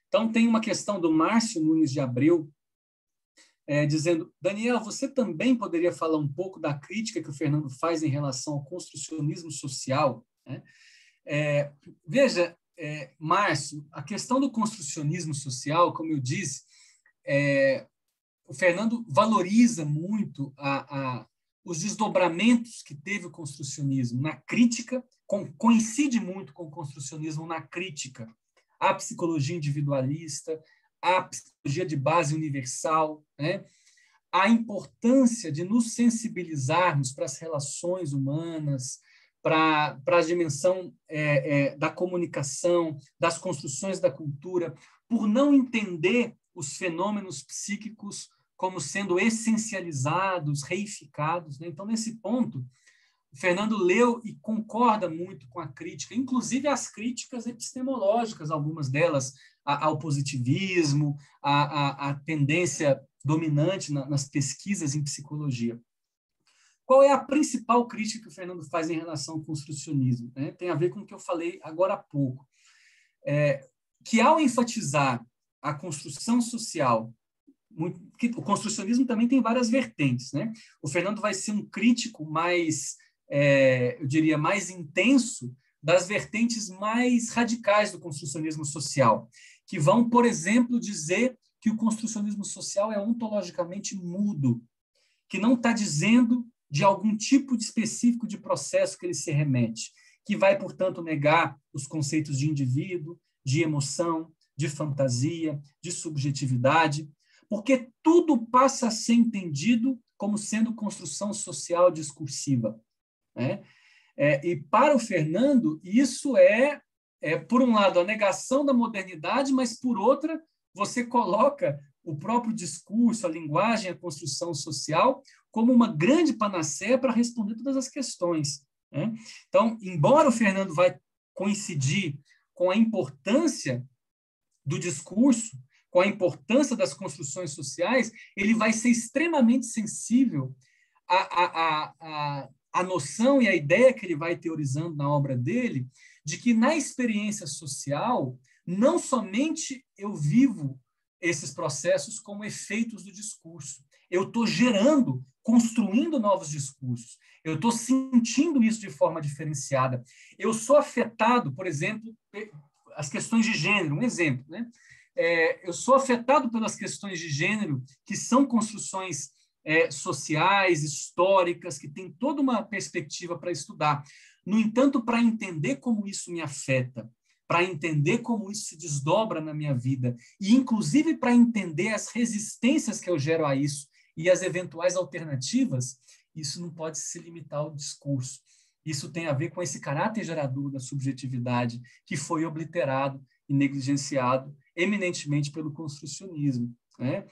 Então, tem uma questão do Márcio Nunes de Abreu, dizendo: Daniel, você também poderia falar um pouco da crítica que o Fernando faz em relação ao construcionismo social, né? Veja, Márcio, a questão do construcionismo social, como eu disse, o Fernando valoriza muito os desdobramentos que teve o construcionismo na crítica, coincide muito com o construcionismo na crítica à psicologia individualista, à psicologia de base universal, né? A importância de nos sensibilizarmos para as relações humanas, para a dimensão da comunicação, das construções da cultura, por não entender os fenômenos psíquicos como sendo essencializados, reificados, né? Então, nesse ponto, o Fernando leu e concorda muito com a crítica, inclusive as críticas epistemológicas, algumas delas ao positivismo, à tendência dominante nas pesquisas em psicologia. Qual é a principal crítica que o Fernando faz em relação ao construcionismo, né? Tem a ver com o que eu falei agora há pouco. Que ao enfatizar a construção social, o construcionismo também tem várias vertentes, né? O Fernando vai ser um crítico mais, eu diria, mais intenso das vertentes mais radicais do construcionismo social, que vão, por exemplo, dizer que o construcionismo social é ontologicamente mudo, que não está dizendo de algum tipo de específico de processo que ele se remete, que vai, portanto, negar os conceitos de indivíduo, de emoção, de fantasia, de subjetividade, porque tudo passa a ser entendido como sendo construção social discursiva, né? E para o Fernando, isso por um lado, a negação da modernidade, mas, por outra, você coloca o próprio discurso, a linguagem, a construção social como uma grande panaceia para responder todas as questões, né? Então, embora o Fernando vai coincidir com a importância do discurso, com a importância das construções sociais, ele vai ser extremamente sensível à noção e à ideia que ele vai teorizando na obra dele, de que na experiência social, não somente eu vivo esses processos como efeitos do discurso, eu estou gerando, construindo novos discursos, eu estou sentindo isso de forma diferenciada, eu sou afetado, por exemplo, as questões de gênero, um exemplo, né? Eu sou afetado pelas questões de gênero, que são construções sociais, históricas, que têm toda uma perspectiva para estudar. No entanto, para entender como isso me afeta, para entender como isso se desdobra na minha vida, e inclusive para entender as resistências que eu gero a isso e as eventuais alternativas, isso não pode se limitar ao discurso. Isso tem a ver com esse caráter gerador da subjetividade que foi obliterado e negligenciado eminentemente pelo construcionismo, né?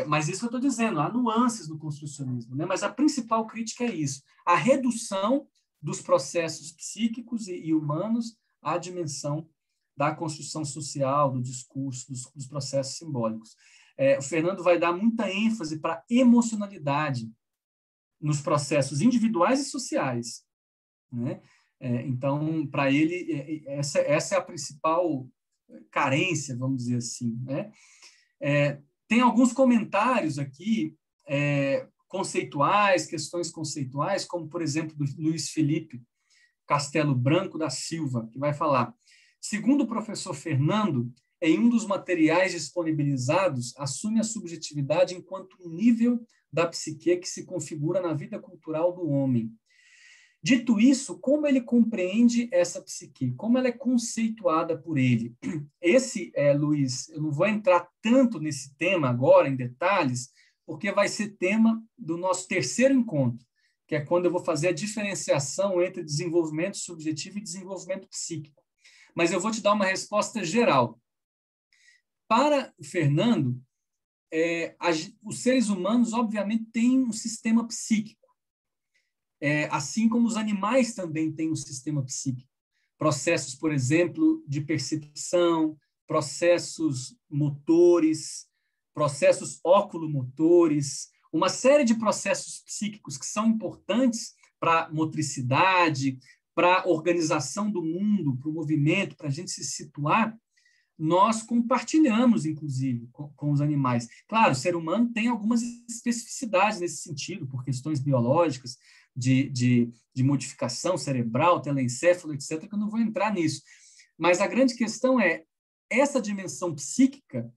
Mas isso eu estou dizendo, há nuances no construcionismo, né? Mas a principal crítica é isso, a redução dos processos psíquicos e humanos à dimensão da construção social, do discurso, dos processos simbólicos. O Fernando vai dar muita ênfase para a emocionalidade nos processos individuais e sociais, né? Então, para ele, essa é a principal carência, vamos dizer assim, né? Tem alguns comentários aqui conceituais, questões conceituais, como, por exemplo, do Luiz Felipe Castelo Branco da Silva, que vai falar: segundo o professor Fernando, em um dos materiais disponibilizados, assume a subjetividade enquanto um nível da psique que se configura na vida cultural do homem. Dito isso, como ele compreende essa psique? Como ela é conceituada por ele? Luiz, eu não vou entrar tanto nesse tema agora, em detalhes, porque vai ser tema do nosso terceiro encontro, que é quando eu vou fazer a diferenciação entre desenvolvimento subjetivo e desenvolvimento psíquico. Mas eu vou te dar uma resposta geral. Para o Fernando, os seres humanos, obviamente, têm um sistema psíquico. Assim como os animais também têm um sistema psíquico. Processos, por exemplo, de percepção, processos motores, processos oculomotores, uma série de processos psíquicos que são importantes para motricidade, para a organização do mundo, para o movimento, para a gente se situar, nós compartilhamos, inclusive, com os animais. Claro, o ser humano tem algumas especificidades nesse sentido, por questões biológicas, de modificação cerebral, telencéfalo, etc., que eu não vou entrar nisso. Mas a grande questão é, essa dimensão psíquica,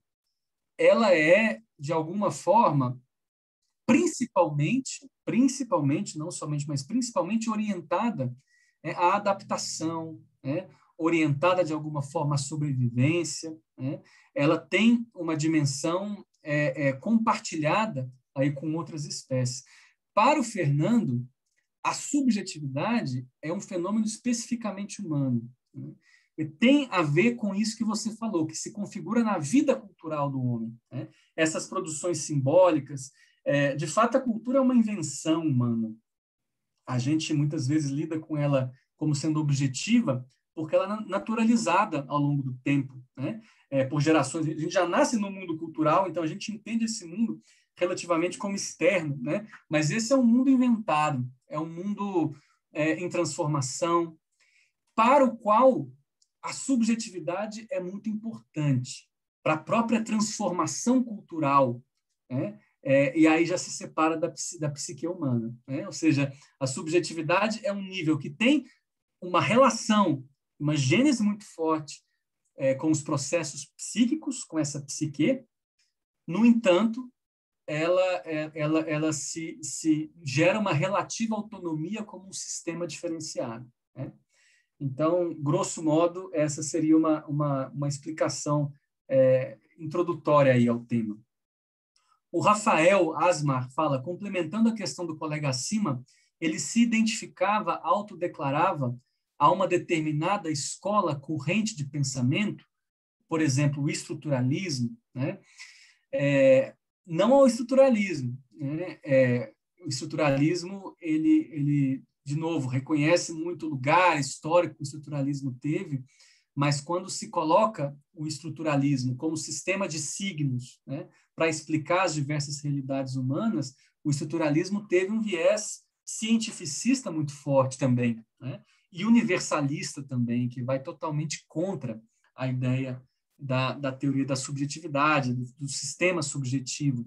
ela é, de alguma forma, principalmente, não somente, mas principalmente orientada à adaptação, orientada de alguma forma à sobrevivência, ela tem uma dimensão compartilhada aí com outras espécies. Para o Fernando, a subjetividade é um fenômeno especificamente humano, e tem a ver com isso que você falou, que se configura na vida cultural do homem, essas produções simbólicas. De fato, a cultura é uma invenção humana. A gente muitas vezes lida com ela como sendo objetiva, porque ela é naturalizada ao longo do tempo, por gerações. A gente já nasce no mundo cultural, então a gente entende esse mundo relativamente como externo, mas esse é um mundo inventado, é um mundo em transformação, para o qual a subjetividade é muito importante, para a própria transformação cultural, e aí já se separa da psique humana. Ou seja, a subjetividade é um nível que tem uma relação, uma gênese muito forte com os processos psíquicos, com essa psique. No entanto, ela se gera uma relativa autonomia como um sistema diferenciado. Então, grosso modo, essa seria uma explicação introdutória aí ao tema. O Rafael Asmar fala, complementando a questão do colega acima, ele se identificava, autodeclarava a uma determinada escola corrente de pensamento, por exemplo, o estruturalismo, não ao estruturalismo. O estruturalismo, ele, de novo, reconhece muito o lugar histórico que o estruturalismo teve, mas quando se coloca o estruturalismo como sistema de signos, para explicar as diversas realidades humanas, o estruturalismo teve um viés cientificista muito forte também, e universalista também, que vai totalmente contra a ideia da teoria da subjetividade, do sistema subjetivo.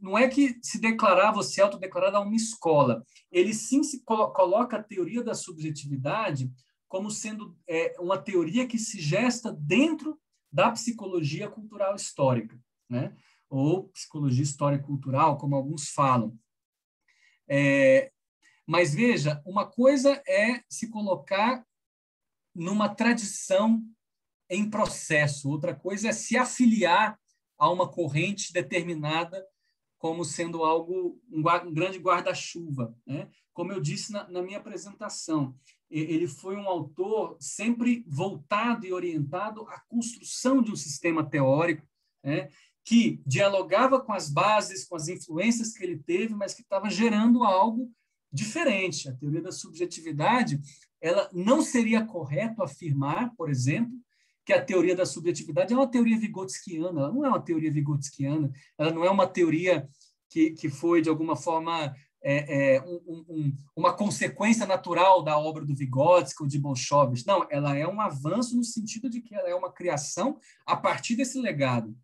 Não é que se declarava ou se autodeclarava uma escola, ele sim se coloca a teoria da subjetividade como sendo uma teoria que se gesta dentro da psicologia cultural histórica, ou psicologia histórica cultural, como alguns falam. Mas veja, uma coisa é se colocar numa tradição em processo, outra coisa é se afiliar a uma corrente determinada como sendo algo, um grande guarda-chuva. Como eu disse na minha apresentação, ele foi um autor sempre voltado e orientado à construção de um sistema teórico, que dialogava com as bases, com as influências que ele teve, mas que estava gerando algo diferente. A teoria da subjetividade, ela não seria correto afirmar, por exemplo, que a teoria da subjetividade é uma teoria vigotskiana. Ela não é uma teoria vigotskiana, ela não é uma teoria que foi, de alguma forma, uma consequência natural da obra do Vygotsky ou de Bolshoi. Não, ela é um avanço no sentido de que ela é uma criação a partir desse legado.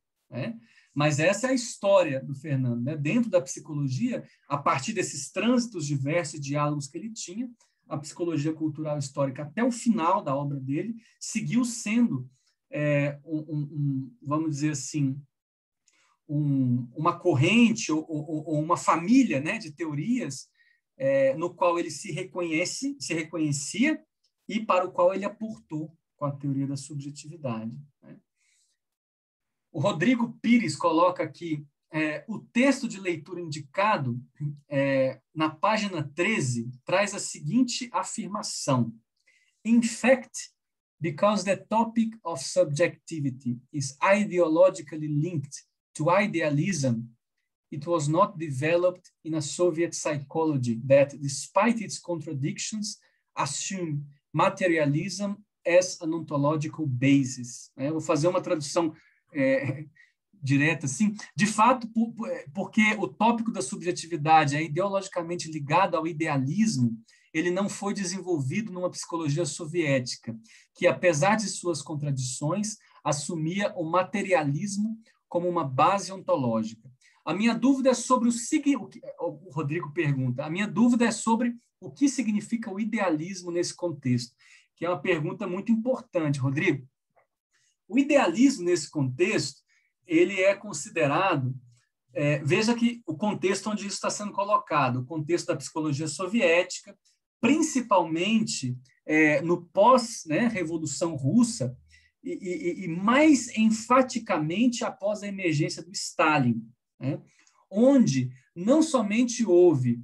Mas essa é a história do Fernando. Dentro da psicologia, a partir desses trânsitos diversos, diálogos que ele tinha, a psicologia cultural histórica, até o final da obra dele, seguiu sendo, vamos dizer assim, uma corrente ou uma família, de teorias no qual ele se reconhecia e para o qual ele aportou com a teoria da subjetividade. O Rodrigo Pires coloca aqui o texto de leitura indicado, na página 13, traz a seguinte afirmação: In fact, because the topic of subjectivity is ideologically linked to idealism, it was not developed in a Soviet psychology that, despite its contradictions, assume materialism as an ontological basis. Vou fazer uma tradução direta, assim. De fato, porque o tópico da subjetividade é ideologicamente ligado ao idealismo, ele não foi desenvolvido numa psicologia soviética, que, apesar de suas contradições, assumia o materialismo como uma base ontológica. A minha dúvida é sobre o Rodrigo pergunta, a minha dúvida é sobre o que significa o idealismo nesse contexto, que é uma pergunta muito importante, Rodrigo. O idealismo nesse contexto, ele é considerado, veja que o contexto onde isso está sendo colocado, o contexto da psicologia soviética, principalmente no pós-Revolução Russa, e mais enfaticamente após a emergência do Stalin, né? Onde não somente houve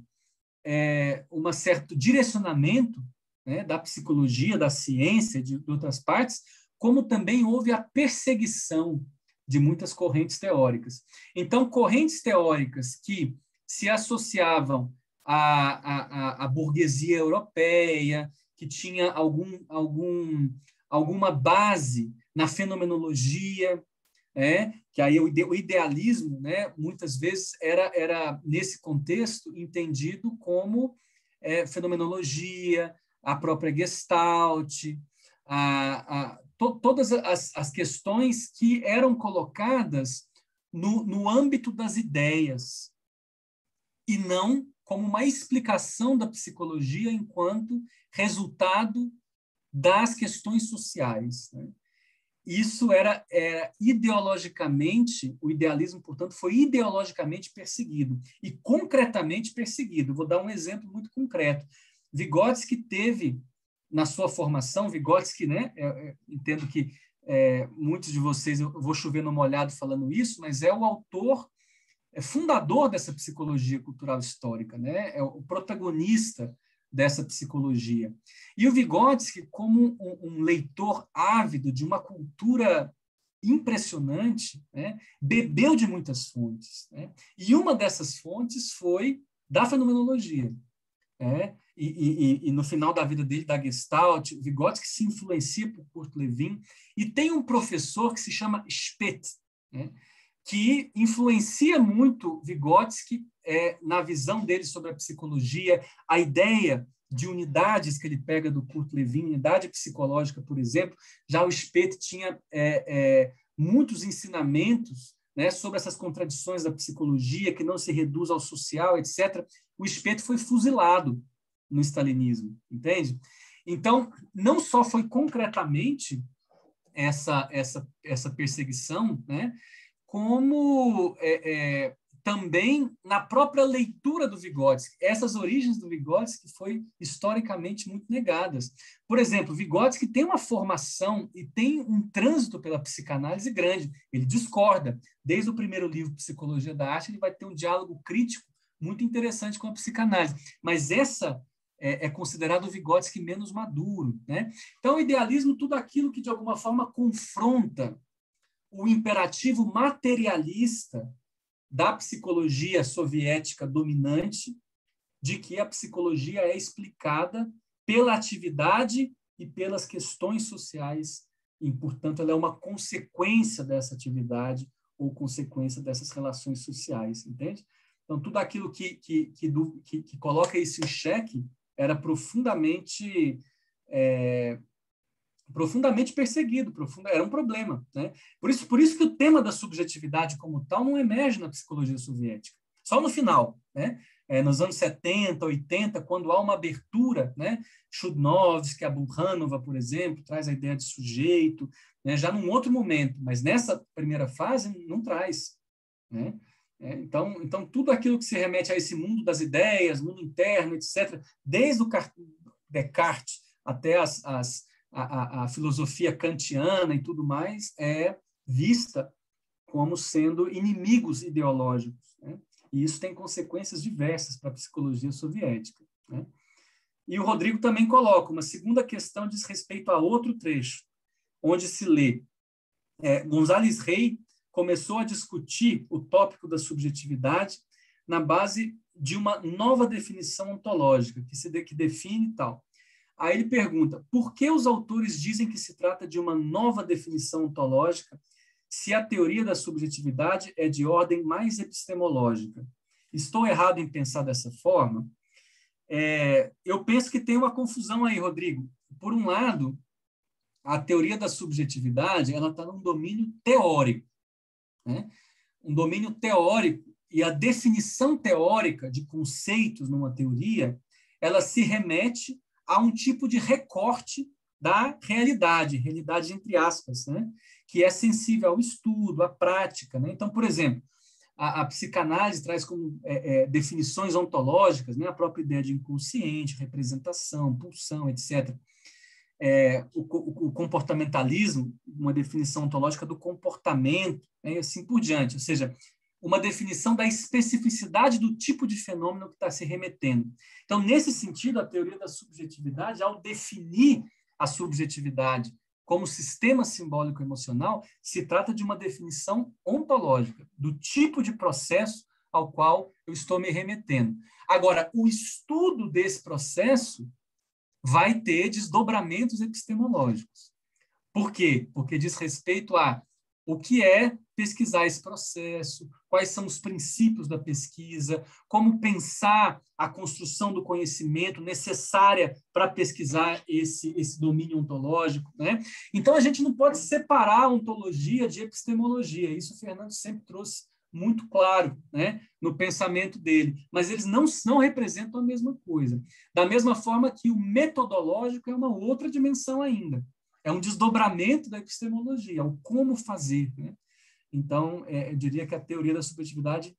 um certo direcionamento, né, da psicologia, da ciência, de outras partes, como também houve a perseguição de muitas correntes teóricas. Então, correntes teóricas que se associavam à burguesia europeia, que tinha alguma base na fenomenologia, que aí o idealismo, né, muitas vezes era nesse contexto entendido como fenomenologia, a própria Gestalt, todas as questões que eram colocadas no âmbito das ideias e não como uma explicação da psicologia enquanto resultado das questões sociais, né? Isso era ideologicamente, o idealismo, portanto, foi ideologicamente perseguido e concretamente perseguido. Vou dar um exemplo muito concreto. Vygotsky teve, na sua formação, Vygotsky, né, entendo que muitos de vocês, eu vou chover no molhado falando isso, mas é o autor, fundador dessa psicologia cultural histórica, né, é o protagonista dessa psicologia. E o Vygotsky, como um leitor ávido de uma cultura impressionante, né, bebeu de muitas fontes, né, e uma dessas fontes foi da fenomenologia. E no final da vida dele, da Gestalt, Vygotsky se influencia por Kurt Lewin, e tem um professor que se chama Speth, né, que influencia muito Vygotsky na visão dele sobre a psicologia, a ideia de unidades que ele pega do Kurt Lewin, unidade psicológica, por exemplo. Já o Speth tinha muitos ensinamentos, né, sobre essas contradições da psicologia, que não se reduz ao social, etc. O Speth foi fuzilado no stalinismo, entende? Então, não só foi concretamente essa perseguição, né, como também na própria leitura do Vygotsky. Essas origens do Vygotsky foi historicamente muito negadas. Por exemplo, Vygotsky tem uma formação e tem um trânsito pela psicanálise grande. Ele discorda. Desde o primeiro livro, Psicologia da Arte, ele vai ter um diálogo crítico muito interessante com a psicanálise. Mas essa é considerado o Vygotsky menos maduro, né? Então, o idealismo, tudo aquilo que, de alguma forma, confronta o imperativo materialista da psicologia soviética dominante, de que a psicologia é explicada pela atividade e pelas questões sociais, e, portanto, ela é uma consequência dessa atividade ou consequência dessas relações sociais, entende? Então, tudo aquilo que coloca isso em xeque era profundamente perseguido, era um problema, né? Por isso que o tema da subjetividade como tal não emerge na psicologia soviética. Só no final, né? Nos anos 70, 80, quando há uma abertura, né? Chudnovsky, a Bulhanova, por exemplo, traz a ideia de sujeito, né? Já num outro momento, mas nessa primeira fase não traz, né? Então, tudo aquilo que se remete a esse mundo das ideias, mundo interno, etc., desde o Descartes até a filosofia kantiana e tudo mais, é vista como sendo inimigos ideológicos, né? E isso tem consequências diversas para a psicologia soviética, né? E o Rodrigo também coloca uma segunda questão diz respeito a outro trecho, onde se lê González Rey começou a discutir o tópico da subjetividade na base de uma nova definição ontológica, que define tal. Aí ele pergunta, por que os autores dizem que se trata de uma nova definição ontológica se a teoria da subjetividade é de ordem mais epistemológica? Estou errado em pensar dessa forma? eu penso que tem uma confusão aí, Rodrigo. Por um lado, a teoria da subjetividade ela está num domínio teórico, né? Um domínio teórico, e a definição teórica de conceitos numa teoria, ela se remete a um tipo de recorte da realidade entre aspas, né? Que é sensível ao estudo, à prática, né? Então, por exemplo, a psicanálise traz como definições ontológicas, né? A própria ideia de inconsciente, representação, pulsão, etc. O comportamentalismo, uma definição ontológica do comportamento, né? E assim por diante, ou seja, uma definição da especificidade do tipo de fenômeno que está se remetendo. Então, nesse sentido, a teoria da subjetividade, ao definir a subjetividade como sistema simbólico emocional, se trata de uma definição ontológica do tipo de processo ao qual eu estou me remetendo. Agora, o estudo desse processo vai ter desdobramentos epistemológicos. Por quê? Porque diz respeito a o que é pesquisar esse processo, quais são os princípios da pesquisa, como pensar a construção do conhecimento necessária para pesquisar esse domínio ontológico, né? Então, a gente não pode separar a ontologia de epistemologia. Isso o Fernando sempre trouxe muito claro, né, no pensamento dele, mas eles não representam a mesma coisa. Da mesma forma que o metodológico é uma outra dimensão ainda. É um desdobramento da epistemologia, o como fazer, né? Então, eu diria que a teoria da subjetividade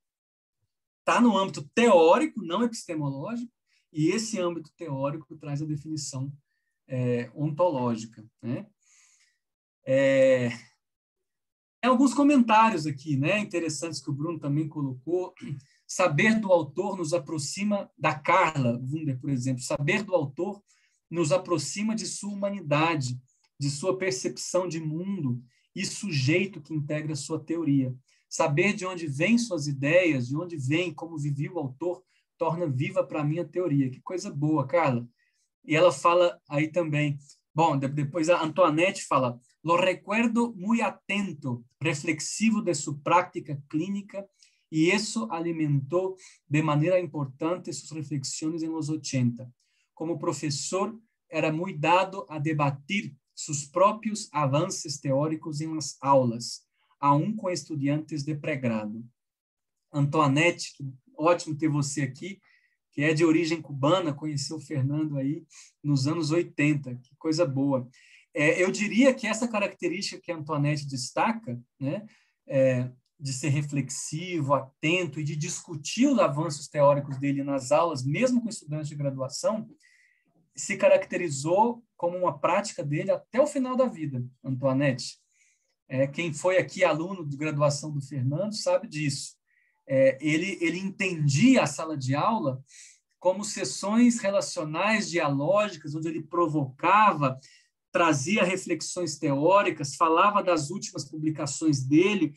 está no âmbito teórico, não epistemológico, e esse âmbito teórico traz a definição ontológica, né? Tem alguns comentários aqui, né, interessantes que o Bruno também colocou. Saber do autor nos aproxima da Carla Wunder, por exemplo. Saber do autor nos aproxima de sua humanidade, de sua percepção de mundo e sujeito que integra sua teoria. Saber de onde vêm suas ideias, de onde vem, como vivia o autor, torna viva para mim a teoria. Que coisa boa, Carla. E ela fala aí também, bom, depois a Antoinette fala, lo recuerdo muy atento, reflexivo de su práctica clínica, y eso alimentó de manera importante sus reflexiones en los 80. Como profesor, era muy dado a debatir sus propios avances teóricos en las aulas, aún com estudiantes de pré-grado. Antoinette, ótimo ter você aqui, que é de origem cubana, conheceu o Fernando aí nos anos 80, que coisa boa. Eu diria que essa característica que a Antoinette destaca, né, de ser reflexivo, atento e de discutir os avanços teóricos dele nas aulas, mesmo com estudantes de graduação, se caracterizou como uma prática dele até o final da vida, Antoinette. Quem foi aqui aluno de graduação do Fernando sabe disso. Ele entendia a sala de aula como sessões relacionais, dialógicas, onde ele provocava, trazia reflexões teóricas, falava das últimas publicações dele,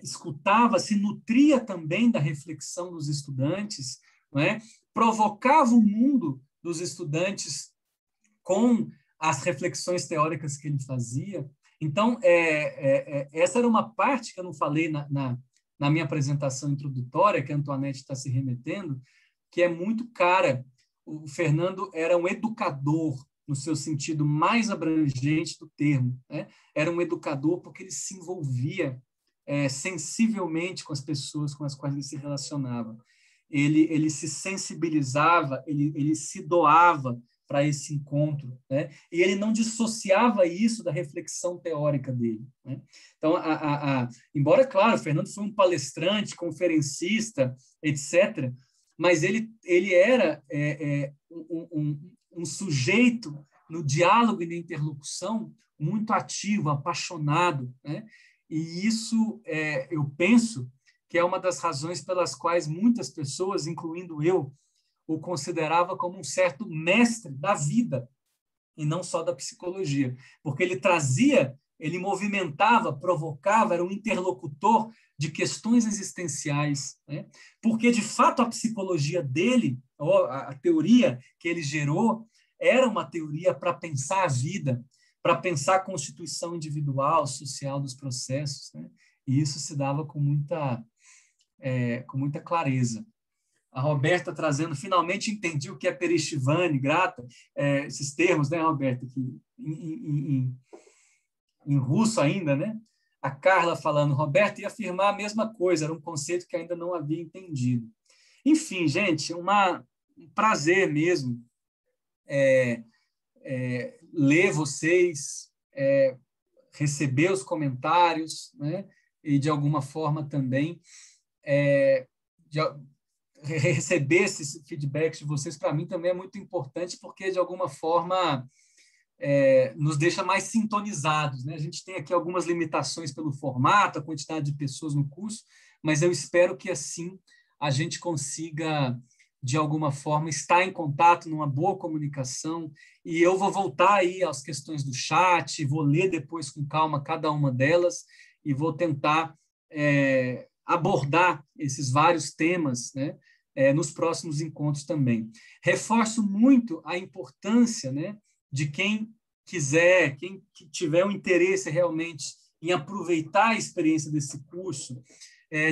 escutava, se nutria também da reflexão dos estudantes, não é? Provocava o mundo dos estudantes com as reflexões teóricas que ele fazia. Então, essa era uma parte que eu não falei na minha apresentação introdutória, que a Antoinette está se remetendo, que é muito cara. O Fernando era um educador, no seu sentido mais abrangente do termo, né? Era um educador porque ele se envolvia sensivelmente com as pessoas com as quais ele se relacionava. Ele se sensibilizava, ele se doava para esse encontro, né? E ele não dissociava isso da reflexão teórica dele, né? Então, embora, claro, o Fernando foi um palestrante, conferencista, etc., mas ele era um sujeito no diálogo e na interlocução muito ativo, apaixonado, né? E isso, eu penso, que é uma das razões pelas quais muitas pessoas, incluindo eu, o considerava como um certo mestre da vida, e não só da psicologia, porque ele movimentava, provocava, era um interlocutor de questões existenciais, né? Porque, de fato, a psicologia dele, ou a teoria que ele gerou, era uma teoria para pensar a vida, para pensar a constituição individual, social dos processos, né? E isso se dava com muita clareza. A Roberta trazendo, finalmente entendi o que é Perishivani, grata, esses termos, né, Roberta, que em russo ainda, né? A Carla falando, Roberta ia afirmar a mesma coisa, era um conceito que ainda não havia entendido. Enfim, gente, um prazer mesmo ler vocês, receber os comentários, né? E, de alguma forma, também receber esses feedbacks de vocês, para mim, também é muito importante, porque, de alguma forma, nos deixa mais sintonizados, né? A gente tem aqui algumas limitações pelo formato, a quantidade de pessoas no curso, mas eu espero que, assim, a gente consiga, de alguma forma, estar em contato, numa boa comunicação, e eu vou voltar aí às questões do chat, vou ler depois com calma cada uma delas, e vou tentar abordar esses vários temas, né, nos próximos encontros também. Reforço muito a importância, né, de quem quiser, quem tiver um interesse realmente em aproveitar a experiência desse curso,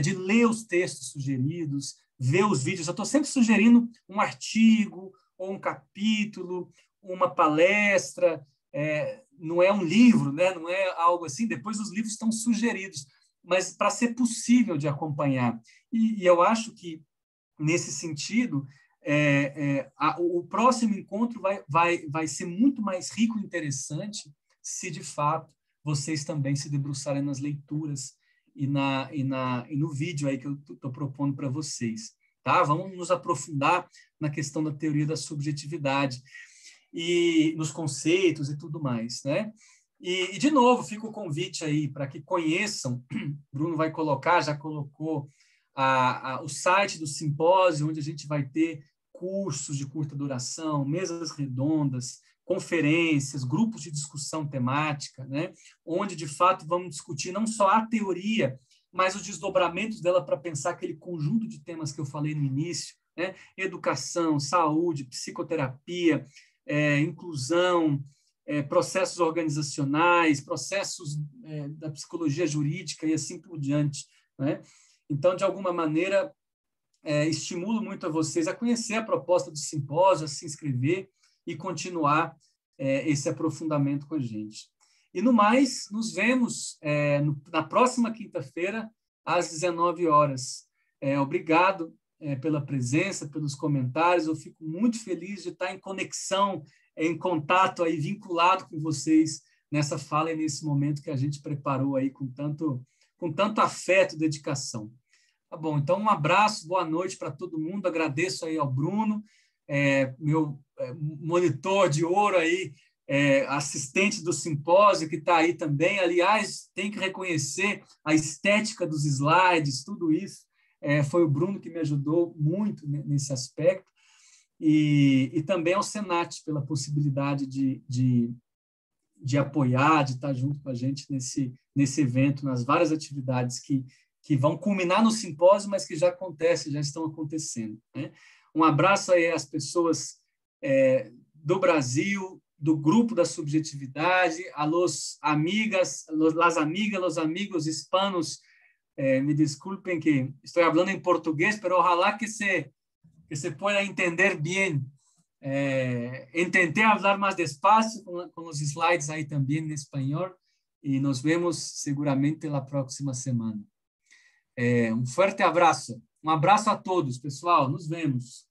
de ler os textos sugeridos, ver os vídeos. Eu estou sempre sugerindo um artigo, ou um capítulo, uma palestra, não é um livro, né? Não é algo assim, depois os livros estão sugeridos, mas para ser possível de acompanhar. E eu acho que, nesse sentido, o próximo encontro vai ser muito mais rico e interessante se, de fato, vocês também se debruçarem nas leituras e no vídeo aí que eu estou propondo para vocês. Tá? Vamos nos aprofundar na questão da teoria da subjetividade e nos conceitos e tudo mais, né? E de novo, fica o convite aí para que conheçam, Bruno vai colocar, já colocou, o site do simpósio, onde a gente vai ter cursos de curta duração, mesas redondas, conferências, grupos de discussão temática, né? Onde, de fato, vamos discutir não só a teoria, mas os desdobramentos dela para pensar aquele conjunto de temas que eu falei no início, né? Educação, saúde, psicoterapia, inclusão, processos organizacionais, processos da psicologia jurídica e assim por diante, né? Então, de alguma maneira, estimulo muito a vocês a conhecer a proposta do simpósio, a se inscrever e continuar esse aprofundamento com a gente. E, no mais, nos vemos na próxima quinta-feira, às 19 horas. Obrigado pela presença, pelos comentários. Eu fico muito feliz de estar em conexão, em contato, aí, vinculado com vocês nessa fala e nesse momento que a gente preparou aí com tanto afeto e dedicação. Tá bom, então um abraço, boa noite para todo mundo. Agradeço aí ao Bruno, meu monitor de ouro aí, assistente do simpósio, que está aí também. Aliás, tem que reconhecer a estética dos slides, tudo isso. Foi o Bruno que me ajudou muito nesse aspecto. E também ao Senat, pela possibilidade de apoiar, de estar junto com a gente nesse evento, nas várias atividades que vão culminar no simpósio, mas que já acontecem, já estão acontecendo, né? Um abraço aí às pessoas do Brasil, do Grupo da Subjetividade, a las amigas, los amigos hispanos. Me desculpen que estou falando em português, mas ojalá que se pueda entender bien. Intenté hablar más despacio con los slides ahí también en español y nos vemos seguramente la próxima semana. Um forte abraço. Um abraço a todos, pessoal. Nos vemos.